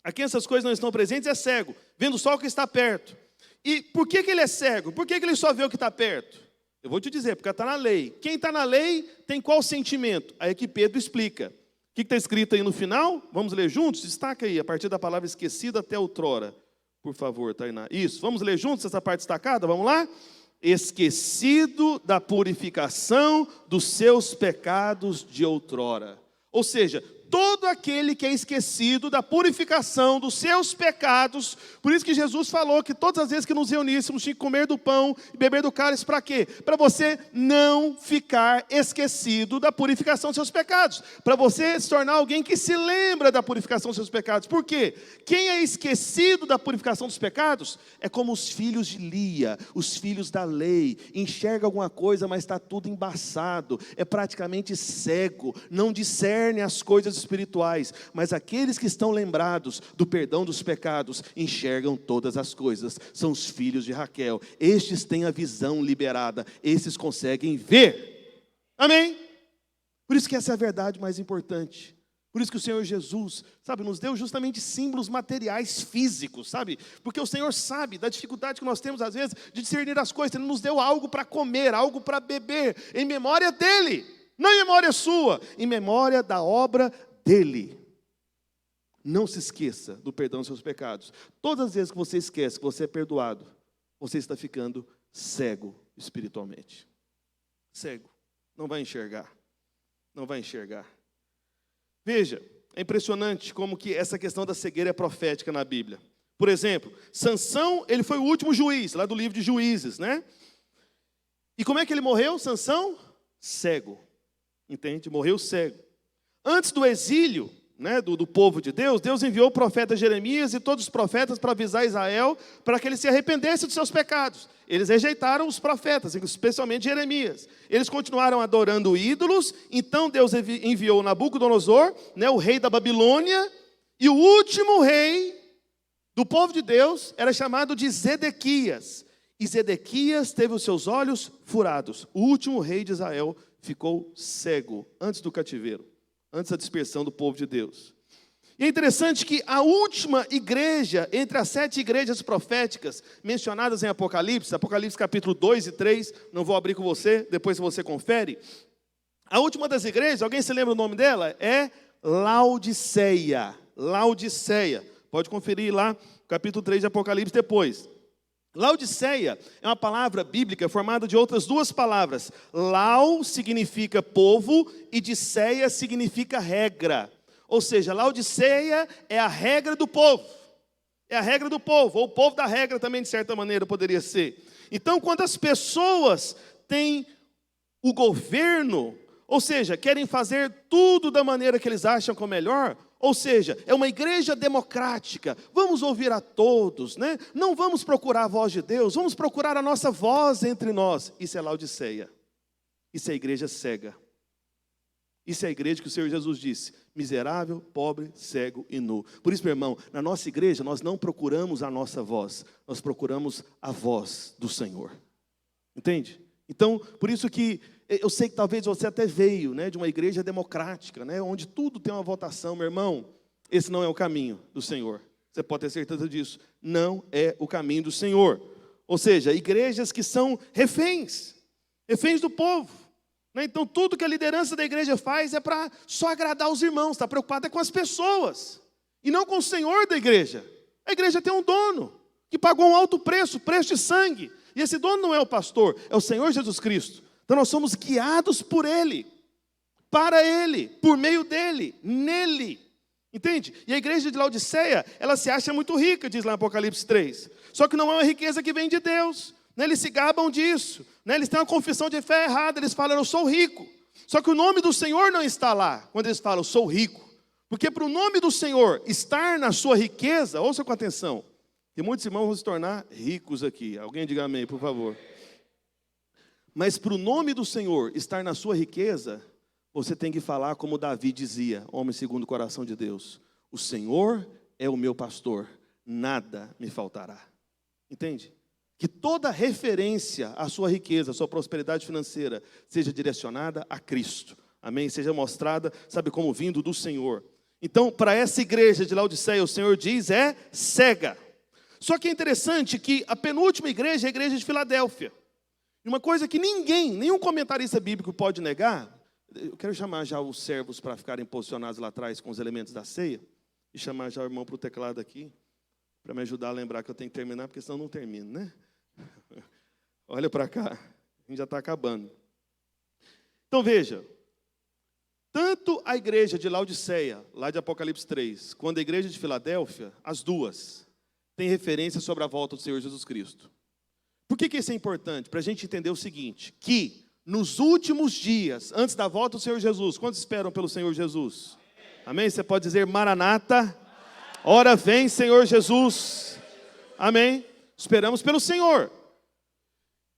a quem essas coisas não estão presentes é cego, vendo só o que está perto. E por que ele é cego? Por que ele só vê o que está perto? Eu vou te dizer, porque está na lei. Quem está na lei tem qual sentimento? Aí é que Pedro explica. O que está escrito aí no final? Vamos ler juntos? Destaca aí, a partir da palavra esquecida até outrora. Por favor, Tainá. Isso, vamos ler juntos essa parte destacada? Vamos lá? Esquecido da purificação dos seus pecados de outrora. Ou seja, todo aquele que é esquecido da purificação dos seus pecados. Por isso que Jesus falou que todas as vezes que nos reuníssemos, tinha que comer do pão e beber do cálice, para quê? Para você não ficar esquecido da purificação dos seus pecados. Para você se tornar alguém que se lembra da purificação dos seus pecados. Por quê? Quem é esquecido da purificação dos pecados é como os filhos de Lia, os filhos da lei. Enxerga alguma coisa, mas está tudo embaçado. É praticamente cego, não discerne as coisas espirituais, mas aqueles que estão lembrados do perdão dos pecados, enxergam todas as coisas, são os filhos de Raquel. Estes têm a visão liberada, esses conseguem ver, amém? Por isso que essa é a verdade mais importante. Por isso que o Senhor Jesus, nos deu justamente símbolos materiais físicos, porque o Senhor sabe da dificuldade que nós temos às vezes de discernir as coisas. Ele nos deu algo para comer, algo para beber, em memória dEle, não em memória sua, em memória da obra dEle. Não se esqueça do perdão dos seus pecados. Todas as vezes que você esquece que você é perdoado, você está ficando cego espiritualmente. Cego, não vai enxergar. Não vai enxergar. Veja, é impressionante como que essa questão da cegueira é profética na Bíblia. Por exemplo, Sansão, ele foi o último juiz, lá do livro de Juízes, né? E como é que ele morreu, Sansão? Cego. Entende? Morreu cego. Antes do exílio, do povo de Deus, Deus enviou o profeta Jeremias e todos os profetas para avisar Israel, para que eles se arrependessem dos seus pecados. Eles rejeitaram os profetas, especialmente Jeremias. Eles continuaram adorando ídolos, então Deus enviou Nabucodonosor, o rei da Babilônia, e o último rei do o povo de Deus era chamado de Zedequias. E Zedequias teve os seus olhos furados. O último rei de Israel ficou cego antes do cativeiro, antes da dispersão do povo de Deus. E é interessante que a última igreja, entre as 7 igrejas proféticas mencionadas em Apocalipse, Apocalipse capítulo 2 e 3, não vou abrir com você, depois você confere. A última das igrejas, alguém se lembra o nome dela? É Laodiceia. Laodiceia. Pode conferir lá, capítulo 3 de Apocalipse depois. Laodiceia é uma palavra bíblica formada de outras 2 palavras. Lau significa povo e diceia significa regra. Ou seja, Laodiceia é a regra do povo. É a regra do povo, ou o povo da regra também, de certa maneira, poderia ser. Então, quando as pessoas têm o governo, ou seja, querem fazer tudo da maneira que eles acham que é melhor, ou seja, é uma igreja democrática, vamos ouvir a todos, né? Não vamos procurar a voz de Deus, vamos procurar a nossa voz entre nós. Isso é Laodiceia. Isso é a igreja cega. Isso é a igreja que o Senhor Jesus disse: miserável, pobre, cego e nu. Por isso, meu irmão, na nossa igreja nós não procuramos a nossa voz, nós procuramos a voz do Senhor. Entende? Então, por isso que eu sei que talvez você até veio, né, de uma igreja democrática, né, onde tudo tem uma votação. Meu irmão, esse não é o caminho do Senhor. Você pode ter certeza disso. Não é o caminho do Senhor. Ou seja, igrejas que são reféns do povo. Então, tudo que a liderança da igreja faz é para só agradar os irmãos, está preocupada com as pessoas, e não com o Senhor da igreja. A igreja tem um dono, que pagou um alto preço, preço de sangue, e esse dono não é o pastor, é o Senhor Jesus Cristo. Então, nós somos guiados por Ele, para Ele, por meio dEle, nele. Entende? E a igreja de Laodiceia, ela se acha muito rica, diz lá em Apocalipse 3. Só que não é uma riqueza que vem de Deus. Eles se gabam disso, eles têm uma confissão de fé errada, eles falam: eu sou rico. Só que o nome do Senhor não está lá, quando eles falam: eu sou rico. Porque para o nome do Senhor estar na sua riqueza, ouça com atenção, e muitos irmãos vão se tornar ricos aqui. Alguém diga amém, por favor. Mas para o nome do Senhor estar na sua riqueza, você tem que falar como Davi dizia, homem segundo o coração de Deus: o Senhor é o meu pastor, nada me faltará. Entende? Que toda referência à sua riqueza, à sua prosperidade financeira, seja direcionada a Cristo. Amém? Seja mostrada, sabe como, vindo do Senhor. Então, para essa igreja de Laodiceia, o Senhor diz, é cega. Só que é interessante que a penúltima igreja é a igreja de Filadélfia. E uma coisa que nenhum comentarista bíblico pode negar, eu quero chamar já os servos para ficarem posicionados lá atrás com os elementos da ceia, e chamar já o irmão para o teclado aqui, para me ajudar a lembrar que eu tenho que terminar, porque senão eu não termino, né? Olha para cá, a gente já está acabando. Então veja, tanto a igreja de Laodiceia, lá de Apocalipse 3, quanto a igreja de Filadélfia, as duas, têm referência sobre a volta do Senhor Jesus Cristo. Por que isso é importante? Para a gente entender o seguinte, que nos últimos dias, antes da volta do Senhor Jesus, quantos esperam pelo Senhor Jesus? Amém? Você pode dizer: Maranata, ora vem Senhor Jesus. Amém? Esperamos pelo Senhor.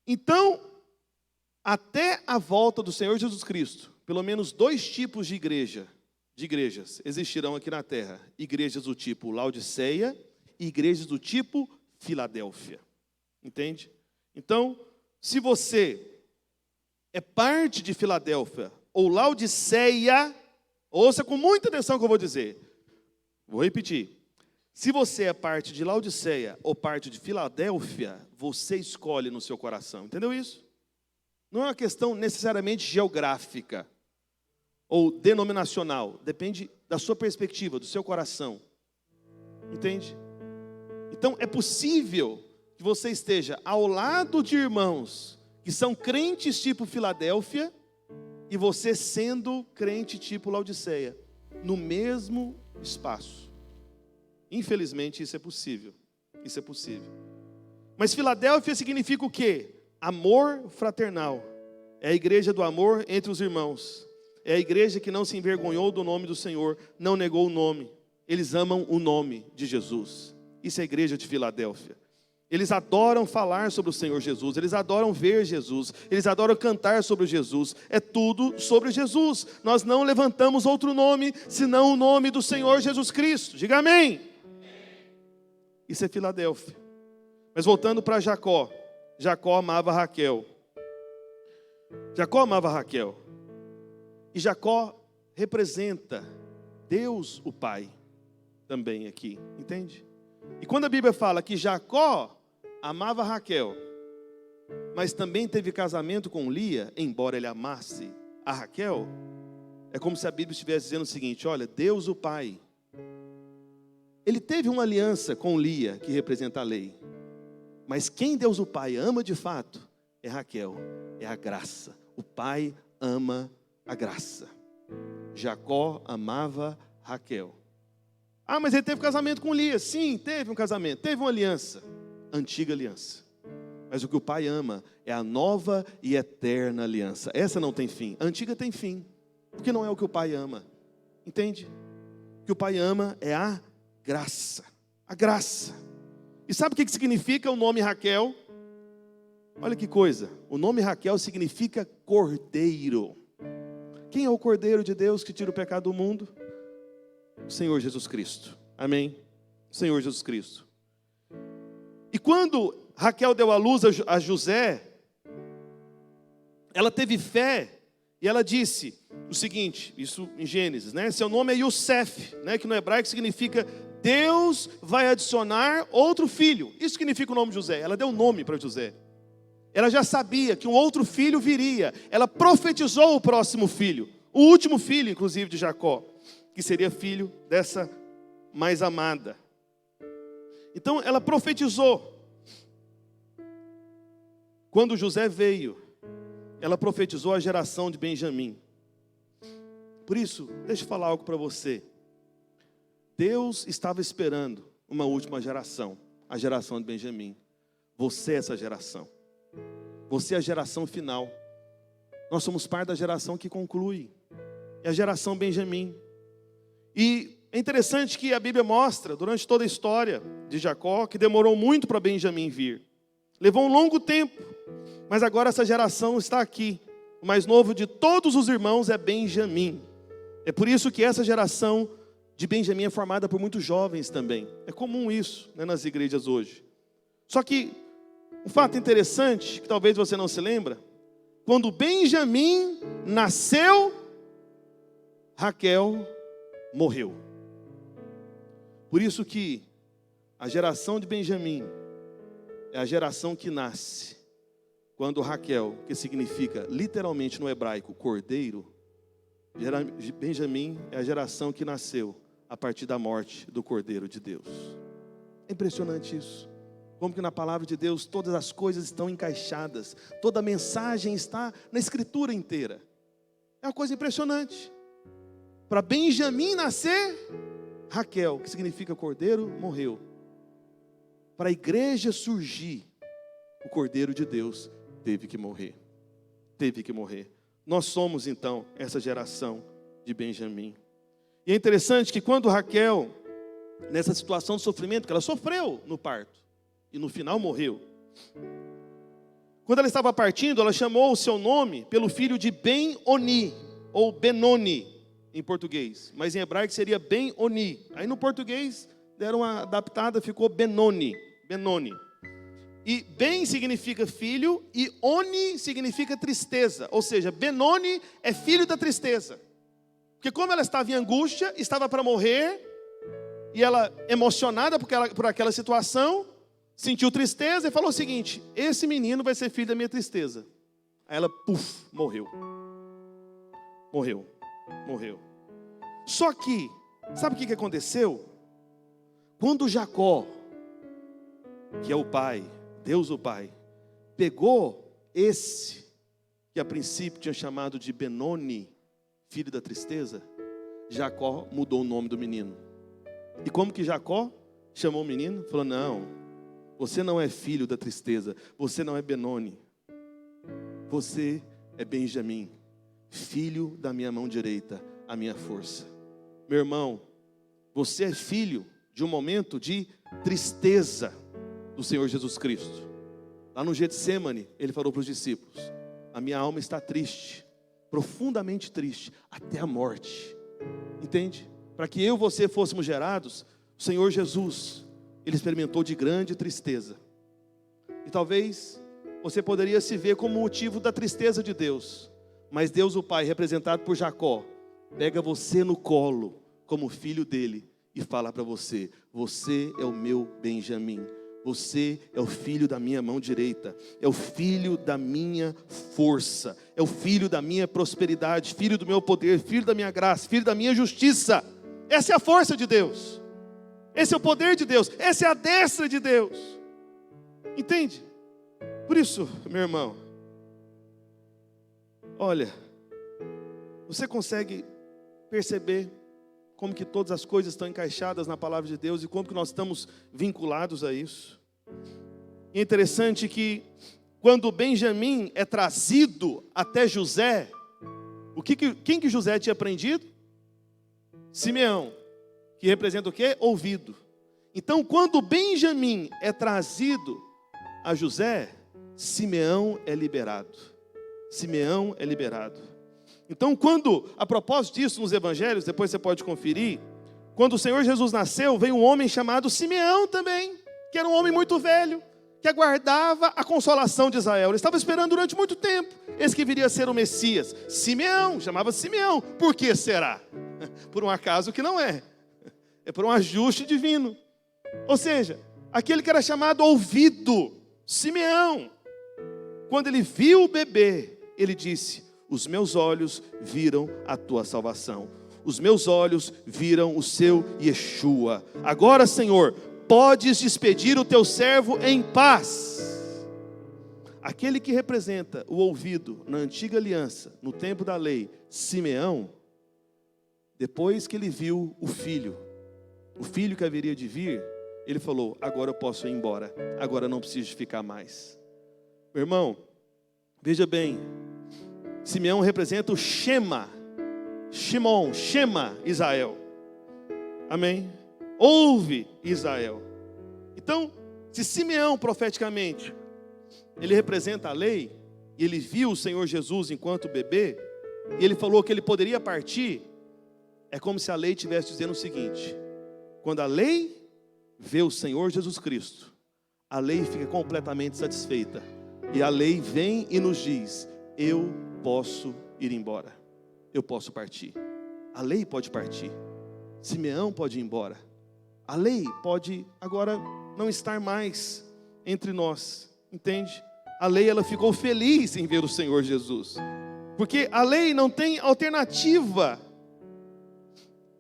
Então, até a volta do Senhor Jesus Cristo, pelo menos 2 tipos de igrejas existirão aqui na terra. Igrejas do tipo Laodiceia e igrejas do tipo Filadélfia. Entende? Então, se você é parte de Filadélfia ou Laodiceia, ouça com muita atenção o que eu vou dizer. Vou repetir. Se você é parte de Laodiceia ou parte de Filadélfia, você escolhe no seu coração. Entendeu isso? Não é uma questão necessariamente geográfica ou denominacional. Depende da sua perspectiva, do seu coração. Entende? Então, é possível que você esteja ao lado de irmãos que são crentes tipo Filadélfia e você sendo crente tipo Laodiceia, no mesmo espaço. Infelizmente, isso é possível. Isso é possível. Mas Filadélfia significa o quê? Amor fraternal. É a igreja do amor entre os irmãos. É a igreja que não se envergonhou do nome do Senhor, não negou o nome. Eles amam o nome de Jesus. Isso é a igreja de Filadélfia. Eles adoram falar sobre o Senhor Jesus, eles adoram ver Jesus, eles adoram cantar sobre Jesus. É tudo sobre Jesus. Nós não levantamos outro nome, senão o nome do Senhor Jesus Cristo. Diga amém. E Isso é Filadélfia. Mas voltando para Jacó. Jacó amava Raquel. Jacó amava Raquel. E Jacó representa Deus o Pai também aqui, entende? E quando a Bíblia fala que Jacó amava Raquel, mas também teve casamento com Lia, embora ele amasse a Raquel, é como se a Bíblia estivesse dizendo o seguinte: olha, Deus o Pai, ele teve uma aliança com Lia, que representa a lei, mas quem Deus o Pai ama de fato é Raquel, é a graça. O Pai ama a graça. Jacó amava Raquel. Ah, mas ele teve casamento com Lia. Sim, teve um casamento, teve uma aliança, antiga aliança. Mas o que o Pai ama é a nova e eterna aliança. Essa não tem fim, a antiga tem fim, porque não é o que o Pai ama, entende? O que o Pai ama é a graça, a graça. E sabe o que significa o nome Raquel? Olha que coisa, o nome Raquel significa cordeiro. Quem é o cordeiro de Deus que tira o pecado do mundo? O Senhor Jesus Cristo, amém? O Senhor Jesus Cristo. E quando Raquel deu à luz a José, ela teve fé e ela disse o seguinte, isso em Gênesis, né? Seu nome é Yosef, né? Que no hebraico significa Deus vai adicionar outro filho. Isso significa o nome de José. Ela deu nome para José. Ela já sabia que um outro filho viria. Ela profetizou o próximo filho, o último filho, inclusive, de Jacó, que seria filho dessa mais amada. Então ela profetizou. Quando José veio, ela profetizou a geração de Benjamim. Por isso, deixa eu falar algo para você. Deus estava esperando uma última geração, a geração de Benjamim. Você é essa geração. Você é a geração final. Nós somos parte da geração que conclui. É a geração Benjamim. E é interessante que a Bíblia mostra, durante toda a história de Jacó, que demorou muito para Benjamim vir. Levou um longo tempo, mas agora essa geração está aqui. O mais novo de todos os irmãos é Benjamim. É por isso que essa geração de Benjamim é formada por muitos jovens também. É comum isso, né, nas igrejas hoje. Só que um fato interessante, que talvez você não se lembra, quando Benjamim nasceu, Raquel morreu. Por isso que a geração de Benjamim é a geração que nasce quando Raquel, que significa literalmente no hebraico cordeiro, Benjamim é a geração que nasceu a partir da morte do Cordeiro de Deus. É impressionante isso. Como que na palavra de Deus todas as coisas estão encaixadas, toda a mensagem está na escritura inteira. É uma coisa impressionante. Para Benjamim nascer, Raquel, que significa cordeiro, morreu. Para a igreja surgir, o Cordeiro de Deus teve que morrer. Teve que morrer. Nós somos então essa geração de Benjamim. E é interessante que quando Raquel, nessa situação de sofrimento, que ela sofreu no parto, e no final morreu. Quando ela estava partindo, ela chamou o seu nome pelo filho de Ben-Oni, ou Benoni, em português. Mas em hebraico seria Ben-Oni. Aí no português, deram uma adaptada, ficou Benoni. Benoni. E Ben significa filho, e Oni significa tristeza. Ou seja, Benoni é filho da tristeza. Porque como ela estava em angústia, estava para morrer, e ela, emocionada por aquela situação, sentiu tristeza e falou o seguinte: esse menino vai ser filho da minha tristeza. Aí ela, morreu. Morreu. Só que, sabe o que aconteceu? Quando Jacó, que é o pai, Deus o Pai, pegou esse, que a princípio tinha chamado de Benoni, filho da tristeza, Jacó mudou o nome do menino. E como que Jacó chamou o menino? Falou: não, você não é filho da tristeza, você não é Benoni, você é Benjamim, filho da minha mão direita, a minha força. Meu irmão, você é filho de um momento de tristeza do Senhor Jesus Cristo. Lá no Getsêmani, ele falou para os discípulos: a minha alma está triste, profundamente triste, até a morte. Entende? Para que eu e você fôssemos gerados, o Senhor Jesus, ele experimentou de grande tristeza. E talvez você poderia se ver como motivo da tristeza de Deus. Mas Deus o Pai, representado por Jacó, pega você no colo como filho dele e fala para você: você é o meu Benjamim. Você é o filho da minha mão direita, é o filho da minha força, é o filho da minha prosperidade, filho do meu poder, filho da minha graça, filho da minha justiça. Essa é a força de Deus, esse é o poder de Deus, essa é a destra de Deus. Entende? Por isso, meu irmão, olha, você consegue perceber como que todas as coisas estão encaixadas na palavra de Deus e como que nós estamos vinculados a isso. E é interessante que quando Benjamim é trazido até José, quem que José tinha aprendido? Simeão, que representa o quê? Ouvido. Então quando Benjamim é trazido a José, Simeão é liberado. Simeão é liberado. Então, a propósito disso nos evangelhos, depois você pode conferir, quando o Senhor Jesus nasceu, veio um homem chamado Simeão também, que era um homem muito velho, que aguardava a consolação de Israel. Ele estava esperando durante muito tempo, esse que viria a ser o Messias. Simeão, chamava-se Simeão. Por que será? Por um acaso que não é. É por um ajuste divino. Ou seja, aquele que era chamado ouvido, Simeão. Quando ele viu o bebê, ele disse: os meus olhos viram a tua salvação. Os meus olhos viram o seu Yeshua. Agora, Senhor, podes despedir o teu servo em paz. Aquele que representa o ouvido na antiga aliança, no tempo da lei, Simeão, depois que ele viu o filho que haveria de vir, ele falou: agora eu posso ir embora, agora eu não preciso ficar mais. Meu irmão, veja bem, Simeão representa o Shema Israel. Amém? Ouve Israel. Então, se Simeão profeticamente, ele representa a lei, e ele viu o Senhor Jesus enquanto bebê, e ele falou que ele poderia partir, é como se a lei estivesse dizendo o seguinte: quando a lei vê o Senhor Jesus Cristo, a lei fica completamente satisfeita, e a lei vem e nos diz: eu posso ir embora, eu posso partir. A lei pode partir, Simeão pode ir embora, a lei pode agora não estar mais entre nós, entende? A lei, ela ficou feliz em ver o Senhor Jesus, porque a lei não tem alternativa,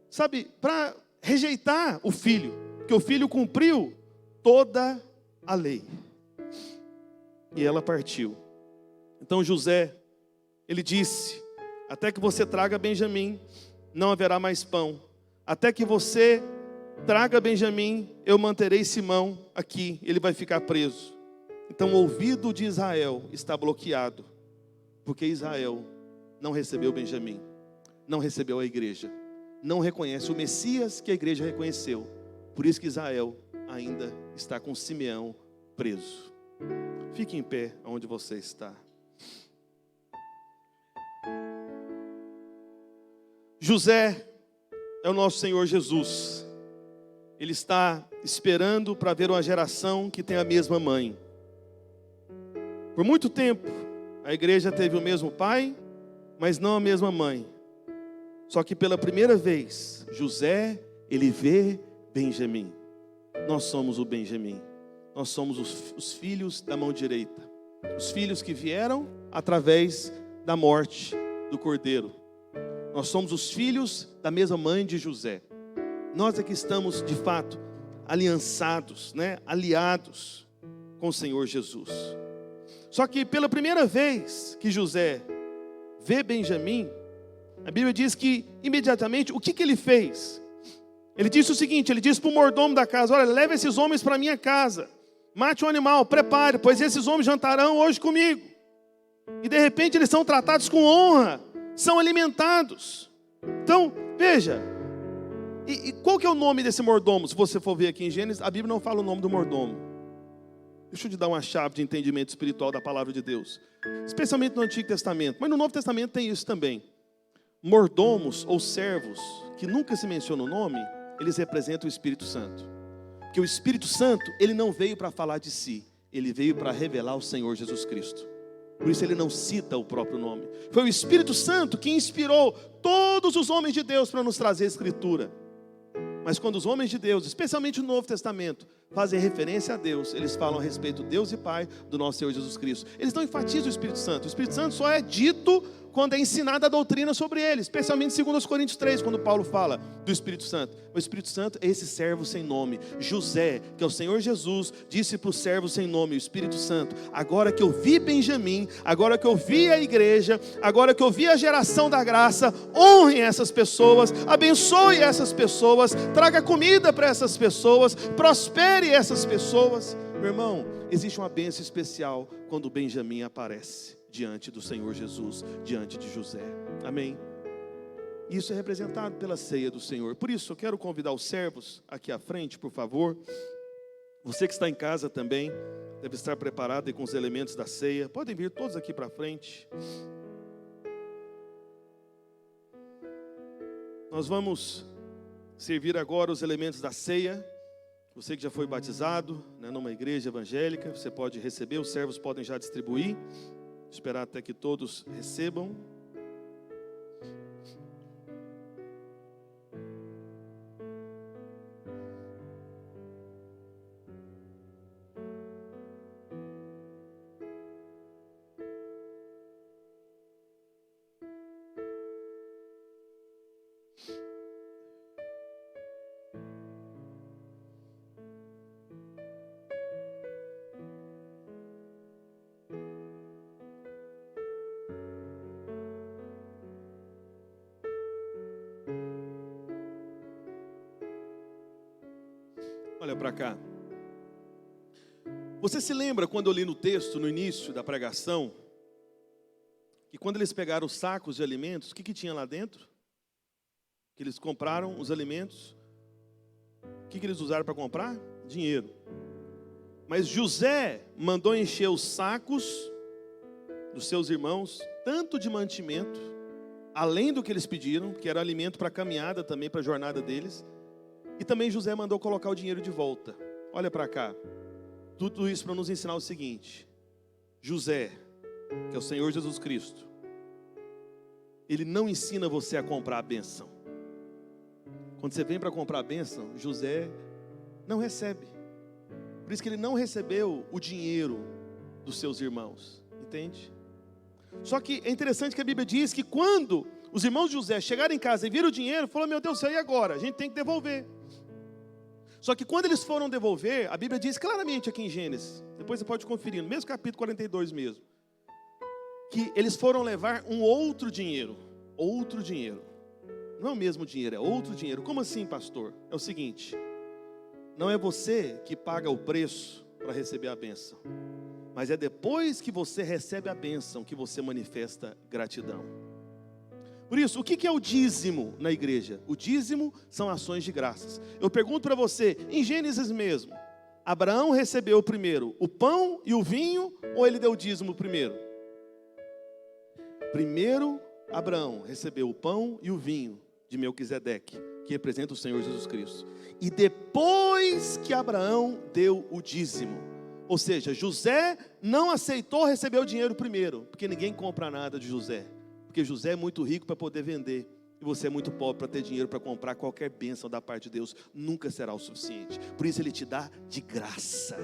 sabe, para rejeitar o filho, porque o filho cumpriu toda a lei, e ela partiu. Então José, ele disse: até que você traga Benjamim, não haverá mais pão. Até que você traga Benjamim, eu manterei Simão aqui, ele vai ficar preso. Então o ouvido de Israel está bloqueado, porque Israel não recebeu Benjamim, não recebeu a igreja, não reconhece o Messias que a igreja reconheceu. Por isso que Israel ainda está com Simeão preso. Fique em pé onde você está. José é o nosso Senhor Jesus. Ele está esperando para ver uma geração que tem a mesma mãe. Por muito tempo, a igreja teve o mesmo pai, mas não a mesma mãe. Só que pela primeira vez, José, ele vê Benjamim. Nós somos o Benjamim. Nós somos os filhos da mão direita. Os filhos que vieram através da morte do cordeiro. Nós somos os filhos da mesma mãe de José. Nós é que estamos, de fato, aliançados, aliados com o Senhor Jesus. Só que pela primeira vez que José vê Benjamim, a Bíblia diz que imediatamente, o que ele fez? Ele disse o seguinte, ele disse para o mordomo da casa: olha, leve esses homens para a minha casa, mate um animal, prepare, pois esses homens jantarão hoje comigo. E de repente eles são tratados com honra, são alimentados. Então, veja, e qual que é o nome desse mordomo? Se você for ver aqui em Gênesis, a Bíblia não fala o nome do mordomo. Deixa eu te dar uma chave de entendimento espiritual da palavra de Deus, especialmente no Antigo Testamento, mas no Novo Testamento tem isso também. Mordomos ou servos, que nunca se menciona o nome, eles representam o Espírito Santo. Porque o Espírito Santo, ele não veio para falar de si, ele veio para revelar o Senhor Jesus Cristo. Por isso ele não cita o próprio nome. Foi o Espírito Santo que inspirou todos os homens de Deus para nos trazer a Escritura. Mas quando os homens de Deus, especialmente no Novo Testamento, fazem referência a Deus, eles falam a respeito de Deus e Pai do nosso Senhor Jesus Cristo. Eles não enfatizam o Espírito Santo. O Espírito Santo só é dito quando é ensinada a doutrina sobre ele, especialmente em 2 Coríntios 3, quando Paulo fala do Espírito Santo. O Espírito Santo é esse servo sem nome. José, que é o Senhor Jesus, disse para o servo sem nome, o Espírito Santo: agora que eu vi Benjamim, agora que eu vi a igreja, agora que eu vi a geração da graça, honrem essas pessoas, abençoe essas pessoas, traga comida para essas pessoas, prospere essas pessoas. Meu irmão, existe uma bênção especial quando Benjamim aparece diante do Senhor Jesus, diante de José. Amém? Isso é representado pela ceia do Senhor. Por isso eu quero convidar os servos aqui à frente, por favor. Você que está em casa também deve estar preparado aí com os elementos da ceia. Podem vir todos aqui para frente. Nós vamos servir agora os elementos da ceia. Você que já foi batizado, né, numa igreja evangélica, você pode receber, os servos podem já distribuir. Esperar até que todos recebam. Olha para cá. Você se lembra quando eu li no texto, no início da pregação, que quando eles pegaram os sacos de alimentos, o que tinha lá dentro? Que eles compraram os alimentos. O que eles usaram para comprar? Dinheiro. Mas José mandou encher os sacos dos seus irmãos, tanto de mantimento, além do que eles pediram, que era alimento para a caminhada também, para a jornada deles. E também José mandou colocar o dinheiro de volta. Olha para cá. Tudo isso para nos ensinar o seguinte: José, que é o Senhor Jesus Cristo, ele não ensina você a comprar a bênção. Quando você vem para comprar a bênção, José não recebe. Por isso que ele não recebeu o dinheiro dos seus irmãos. Entende? Só que é interessante que a Bíblia diz que quando os irmãos de José chegaram em casa e viram o dinheiro, falaram: meu Deus, e agora? A gente tem que devolver. Só que quando eles foram devolver, a Bíblia diz claramente aqui em Gênesis, depois você pode conferir, no mesmo capítulo 42 mesmo, que eles foram levar um outro dinheiro. Outro dinheiro. Não é o mesmo dinheiro, é outro dinheiro. Como assim, pastor? É o seguinte: não é você que paga o preço para receber a bênção, mas é depois que você recebe a bênção que você manifesta gratidão. Por isso, o que é o dízimo na igreja? O dízimo são ações de graças. Eu pergunto para você, em Gênesis mesmo, Abraão recebeu primeiro o pão e o vinho, ou ele deu o dízimo primeiro? Primeiro, Abraão recebeu o pão e o vinho de Melquisedeque, que representa o Senhor Jesus Cristo. E depois que Abraão deu o dízimo, ou seja, José não aceitou receber o dinheiro primeiro, porque ninguém compra nada de José. Porque José é muito rico para poder vender, e você é muito pobre para ter dinheiro para comprar qualquer bênção da parte de Deus. Nunca será o suficiente. Por isso ele te dá de graça.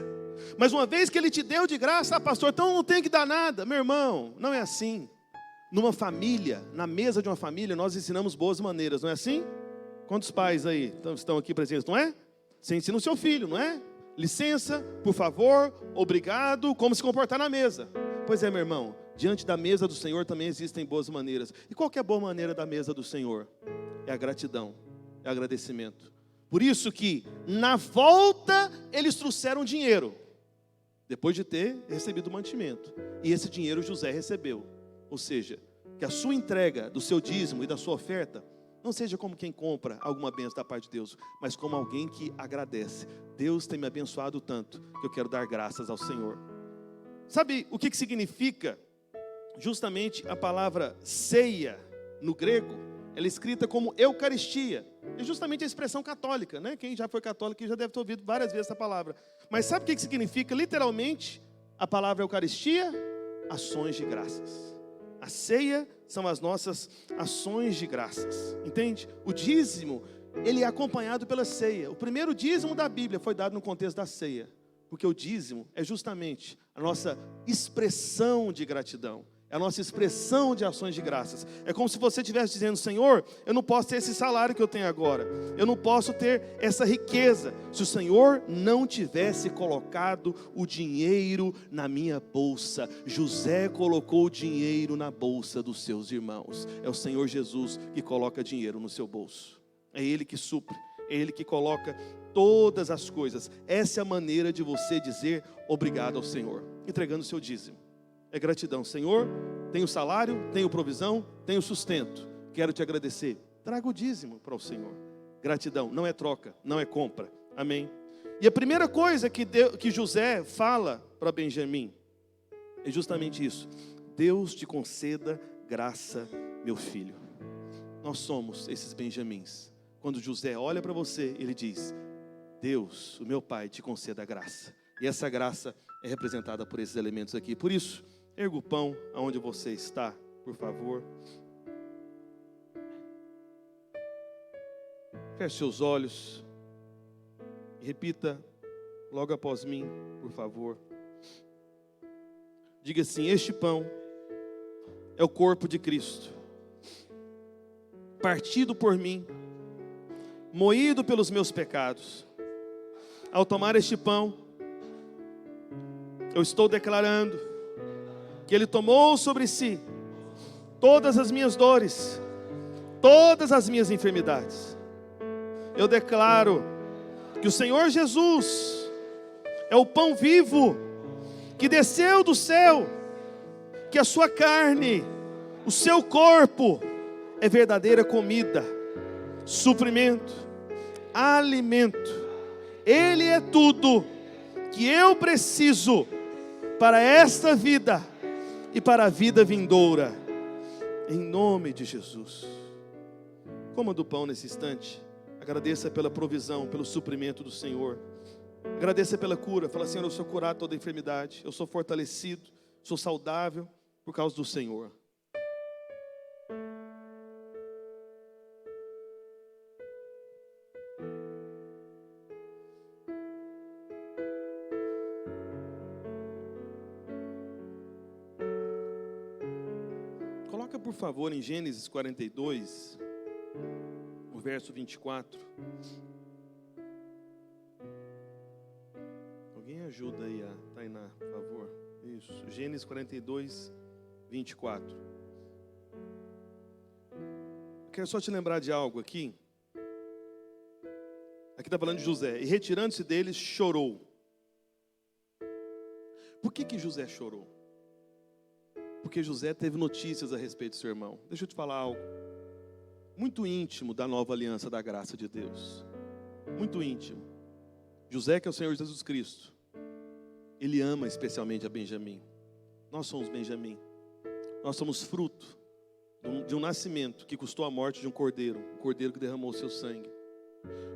Mas uma vez que ele te deu de graça, pastor, então não tem que dar nada. Meu irmão, não é assim. Numa família, na mesa de uma família, nós ensinamos boas maneiras, não é assim? Quantos pais aí estão aqui presentes, não é? Você ensina o seu filho, não é? Licença, por favor, obrigado, como se comportar na mesa. Pois é, meu irmão, diante da mesa do Senhor também existem boas maneiras. E qual que é a boa maneira da mesa do Senhor? É a gratidão, é o agradecimento. Por isso que na volta eles trouxeram dinheiro, depois de ter recebido o mantimento. E esse dinheiro José recebeu. Ou seja, que a sua entrega do seu dízimo e da sua oferta não seja como quem compra alguma bênção da parte de Deus, mas como alguém que agradece. Deus tem me abençoado tanto que eu quero dar graças ao Senhor. Sabe o que significa justamente a palavra ceia no grego? Ela é escrita como Eucaristia. É justamente a expressão católica, né? Quem já foi católico já deve ter ouvido várias vezes essa palavra. Mas sabe o que significa literalmente a palavra Eucaristia? Ações de graças. A ceia são as nossas ações de graças. Entende? O dízimo, ele é acompanhado pela ceia. O primeiro dízimo da Bíblia foi dado no contexto da ceia. Porque o dízimo é justamente a nossa expressão de gratidão. É a nossa expressão de ações de graças. É como se você estivesse dizendo: Senhor, eu não posso ter esse salário que eu tenho agora. Eu não posso ter essa riqueza se o Senhor não tivesse colocado o dinheiro na minha bolsa. José colocou o dinheiro na bolsa dos seus irmãos. É o Senhor Jesus que coloca dinheiro no seu bolso. É Ele que supre. É Ele que coloca todas as coisas. Essa é a maneira de você dizer obrigado ao Senhor. Entregando o seu dízimo. É gratidão. Senhor, tenho salário, tenho provisão, tenho sustento. Quero te agradecer. Traga o dízimo para o Senhor. Gratidão, não é troca, não é compra. Amém? E a primeira coisa que José fala para Benjamim é justamente isso. Deus te conceda graça, meu filho. Nós somos esses Benjamins. Quando José olha para você, ele diz: Deus, o meu pai, te conceda graça. E essa graça é representada por esses elementos aqui. Por isso, erga o pão aonde você está, por favor. Feche seus olhos e repita logo após mim, por favor. Diga assim: este pão é o corpo de Cristo, partido por mim, moído pelos meus pecados. Ao tomar este pão, eu estou declarando que Ele tomou sobre si todas as minhas dores, todas as minhas enfermidades. Eu declaro que o Senhor Jesus é o pão vivo que desceu do céu, que a sua carne, o seu corpo é verdadeira comida, suprimento, alimento. Ele é tudo que eu preciso para esta vida e para a vida vindoura, em nome de Jesus. Coma do pão nesse instante. Agradeça pela provisão, pelo suprimento do Senhor. Agradeça pela cura. Fala: Senhor, eu sou curado de toda enfermidade. Eu sou fortalecido, sou saudável por causa do Senhor. Coloca, por favor, em Gênesis 42, o verso 24. Alguém ajuda aí a Tainá, por favor. Isso, Gênesis 42, 24. Eu quero só te lembrar de algo aqui. Aqui está falando de José. E retirando-se deles, chorou. Por que José chorou? Porque José teve notícias a respeito do seu irmão. Deixa eu te falar algo muito íntimo da nova aliança da graça de Deus. Muito íntimo. José, que é o Senhor Jesus Cristo, ele ama especialmente a Benjamim. Nós somos Benjamim. Nós somos fruto de um nascimento que custou a morte de um cordeiro que derramou o seu sangue.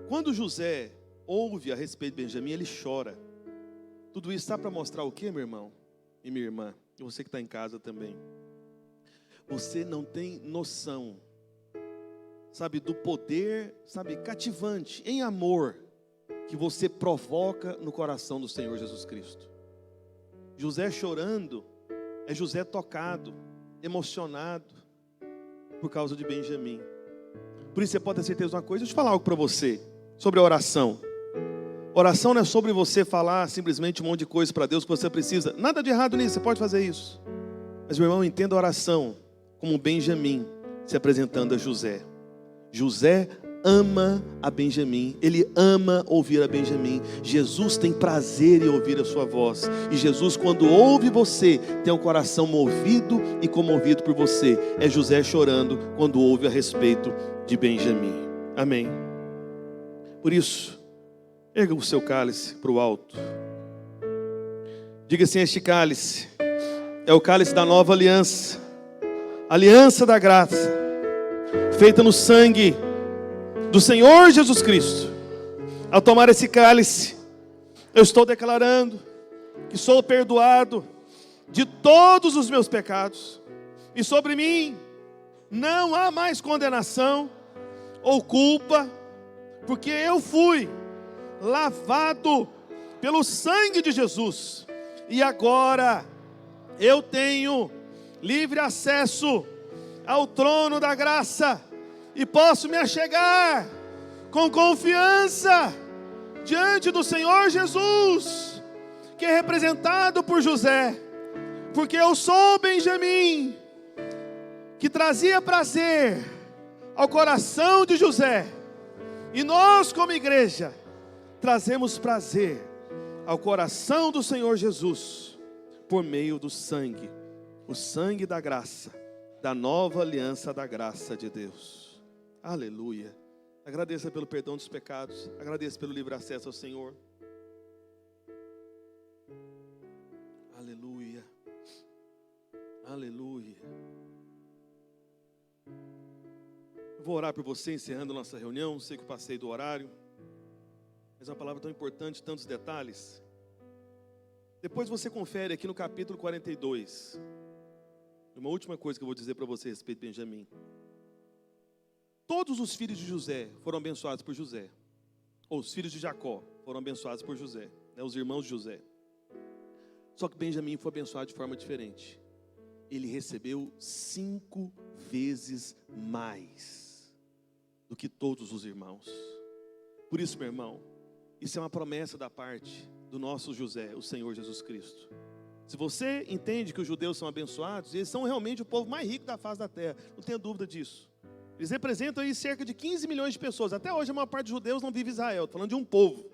Quando José ouve a respeito de Benjamim, ele chora. Tudo isso está para mostrar o que, meu irmão e minha irmã? E você que está em casa também. Você não tem noção, sabe, do poder, sabe, cativante, em amor, que você provoca no coração do Senhor Jesus Cristo. José chorando, é José tocado, emocionado, por causa de Benjamim. Por isso você pode ter certeza de uma coisa. Deixa eu falar algo para você, sobre a oração. Oração não é sobre você falar simplesmente um monte de coisa para Deus que você precisa. Nada de errado nisso, você pode fazer isso. Mas, meu irmão, entenda a oração como Benjamim se apresentando a José. José ama a Benjamim, ele ama ouvir a Benjamim. Jesus tem prazer em ouvir a sua voz. E Jesus, quando ouve você, tem o coração movido e comovido por você. É José chorando quando ouve a respeito de Benjamim. Amém. Por isso, erga o seu cálice para o alto. Diga assim: este cálice é o cálice da nova aliança, aliança da graça, feita no sangue do Senhor Jesus Cristo. Ao tomar esse cálice, eu estou declarando que sou perdoado de todos os meus pecados, e sobre mim não há mais condenação ou culpa, porque eu fui lavado pelo sangue de Jesus, e agora eu tenho livre acesso ao trono da graça, e posso me achegar com confiança diante do Senhor Jesus, que é representado por José, porque eu sou Benjamim, que trazia prazer ao coração de José, e nós como igreja trazemos prazer ao coração do Senhor Jesus, por meio do sangue, o sangue da graça, da nova aliança da graça de Deus. Aleluia. Agradeça pelo perdão dos pecados, agradeça pelo livre acesso ao Senhor. Aleluia. Aleluia. Eu vou orar por você, encerrando nossa reunião. Sei que eu passei do horário, mas é uma palavra tão importante, tantos detalhes. Depois você confere aqui no capítulo 42. Uma última coisa que eu vou dizer para você a respeito de Benjamim. Todos os filhos de José foram abençoados por José. Ou os filhos de Jacó foram abençoados por José, os irmãos de José. Só que Benjamim foi abençoado de forma diferente. Ele recebeu 5 vezes mais do que todos os irmãos. Por isso, meu irmão, isso é uma promessa da parte do nosso José, o Senhor Jesus Cristo. Se você entende que os judeus são abençoados, eles são realmente o povo mais rico da face da terra, não tenha dúvida disso. Eles representam aí cerca de 15 milhões de pessoas. Até hoje a maior parte dos judeus não vive em Israel, estou falando de um povo.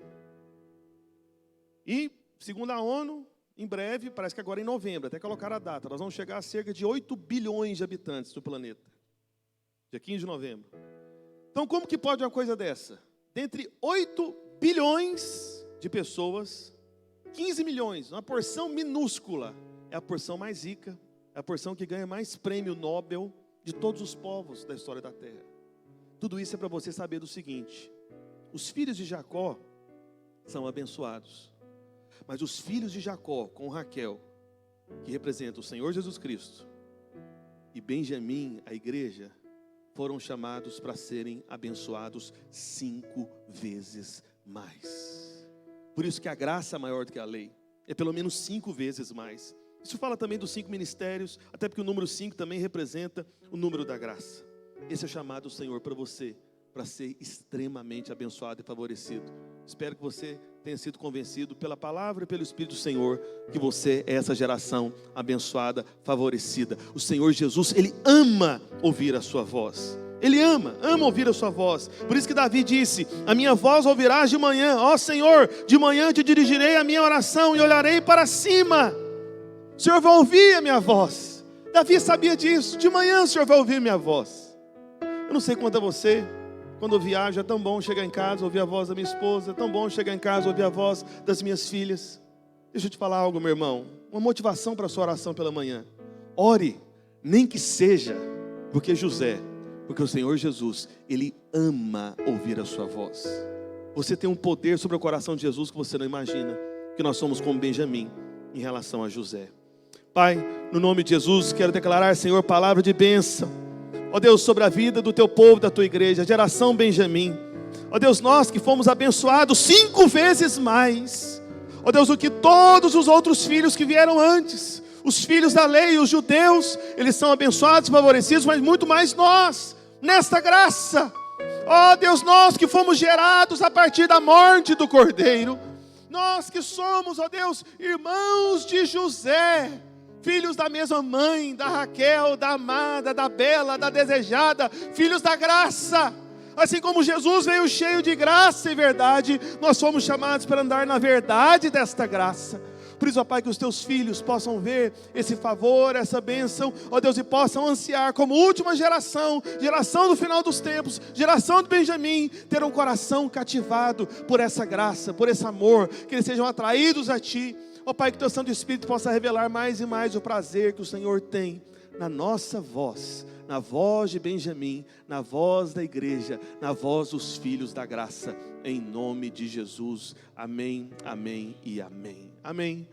E, segundo a ONU, em breve, parece que agora em novembro, até colocar a data, nós vamos chegar a cerca de 8 bilhões de habitantes do planeta. Dia 15 de novembro. Então, como que pode uma coisa dessa? Dentre 8 bilhões de pessoas, 15 milhões, uma porção minúscula, é a porção mais rica, é a porção que ganha mais prêmio Nobel de todos os povos da história da terra. Tudo isso é para você saber do seguinte: os filhos de Jacó são abençoados, mas os filhos de Jacó com Raquel, que representa o Senhor Jesus Cristo, e Benjamim, a igreja, foram chamados para serem abençoados 5 vezes mais. Por isso que a graça é maior do que a lei, é pelo menos 5 vezes mais. Isso fala também dos 5 ministérios, até porque o número 5 também representa o número da graça. Esse é o chamado do Senhor para você, para ser extremamente abençoado e favorecido. Espero que você tenha sido convencido pela palavra e pelo Espírito do Senhor, que você é essa geração abençoada, favorecida. O Senhor Jesus, Ele ama ouvir a sua voz. Ele ama ouvir a sua voz. Por isso que Davi disse: a minha voz ouvirás de manhã. Ó Senhor, de manhã te dirigirei a minha oração e olharei para cima. O Senhor vai ouvir a minha voz. Davi sabia disso. De manhã o Senhor vai ouvir minha voz. Eu não sei quanto a você, quando eu viajo, é tão bom chegar em casa, ouvir a voz da minha esposa. É tão bom chegar em casa, ouvir a voz das minhas filhas. Deixa eu te falar algo, meu irmão. Uma motivação para a sua oração pela manhã. Ore, nem que seja porque o Senhor Jesus, Ele ama ouvir a sua voz. Você tem um poder sobre o coração de Jesus que você não imagina. Que nós somos como Benjamim em relação a José. Pai, no nome de Jesus, quero declarar, Senhor, palavra de bênção. Ó Deus, sobre a vida do teu povo, da tua igreja, a geração Benjamim. Ó Deus, nós que fomos abençoados 5 vezes mais. Ó Deus, do que todos os outros filhos que vieram antes. Os filhos da lei, os judeus, eles são abençoados, favorecidos, mas muito mais nós, nesta graça. Ó Deus, nós que fomos gerados a partir da morte do Cordeiro. Nós que somos, ó Deus, irmãos de José, filhos da mesma mãe, da Raquel, da amada, da bela, da desejada, filhos da graça. Assim como Jesus veio cheio de graça e verdade, nós fomos chamados para andar na verdade desta graça. Por isso, ó Pai, que os teus filhos possam ver esse favor, essa bênção, ó Deus, e possam ansiar como última geração, geração do final dos tempos, geração de Benjamim, ter um coração cativado por essa graça, por esse amor, que eles sejam atraídos a Ti. Ó Pai, que o teu Santo Espírito possa revelar mais e mais o prazer que o Senhor tem na nossa voz, na voz de Benjamim, na voz da igreja, na voz dos filhos da graça, em nome de Jesus. Amém, amém e amém. Amém.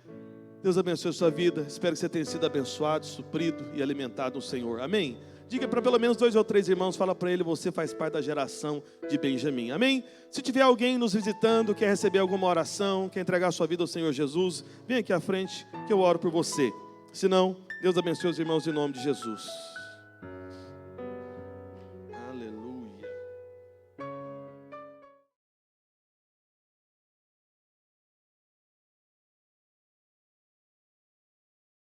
Deus abençoe a sua vida. Espero que você tenha sido abençoado, suprido e alimentado no Senhor. Amém. Diga para pelo menos 2 ou 3 irmãos, fala para ele, você faz parte da geração de Benjamim. Amém? Se tiver alguém nos visitando, quer receber alguma oração, quer entregar a sua vida ao Senhor Jesus, vem aqui à frente que eu oro por você. Se não, Deus abençoe os irmãos em nome de Jesus.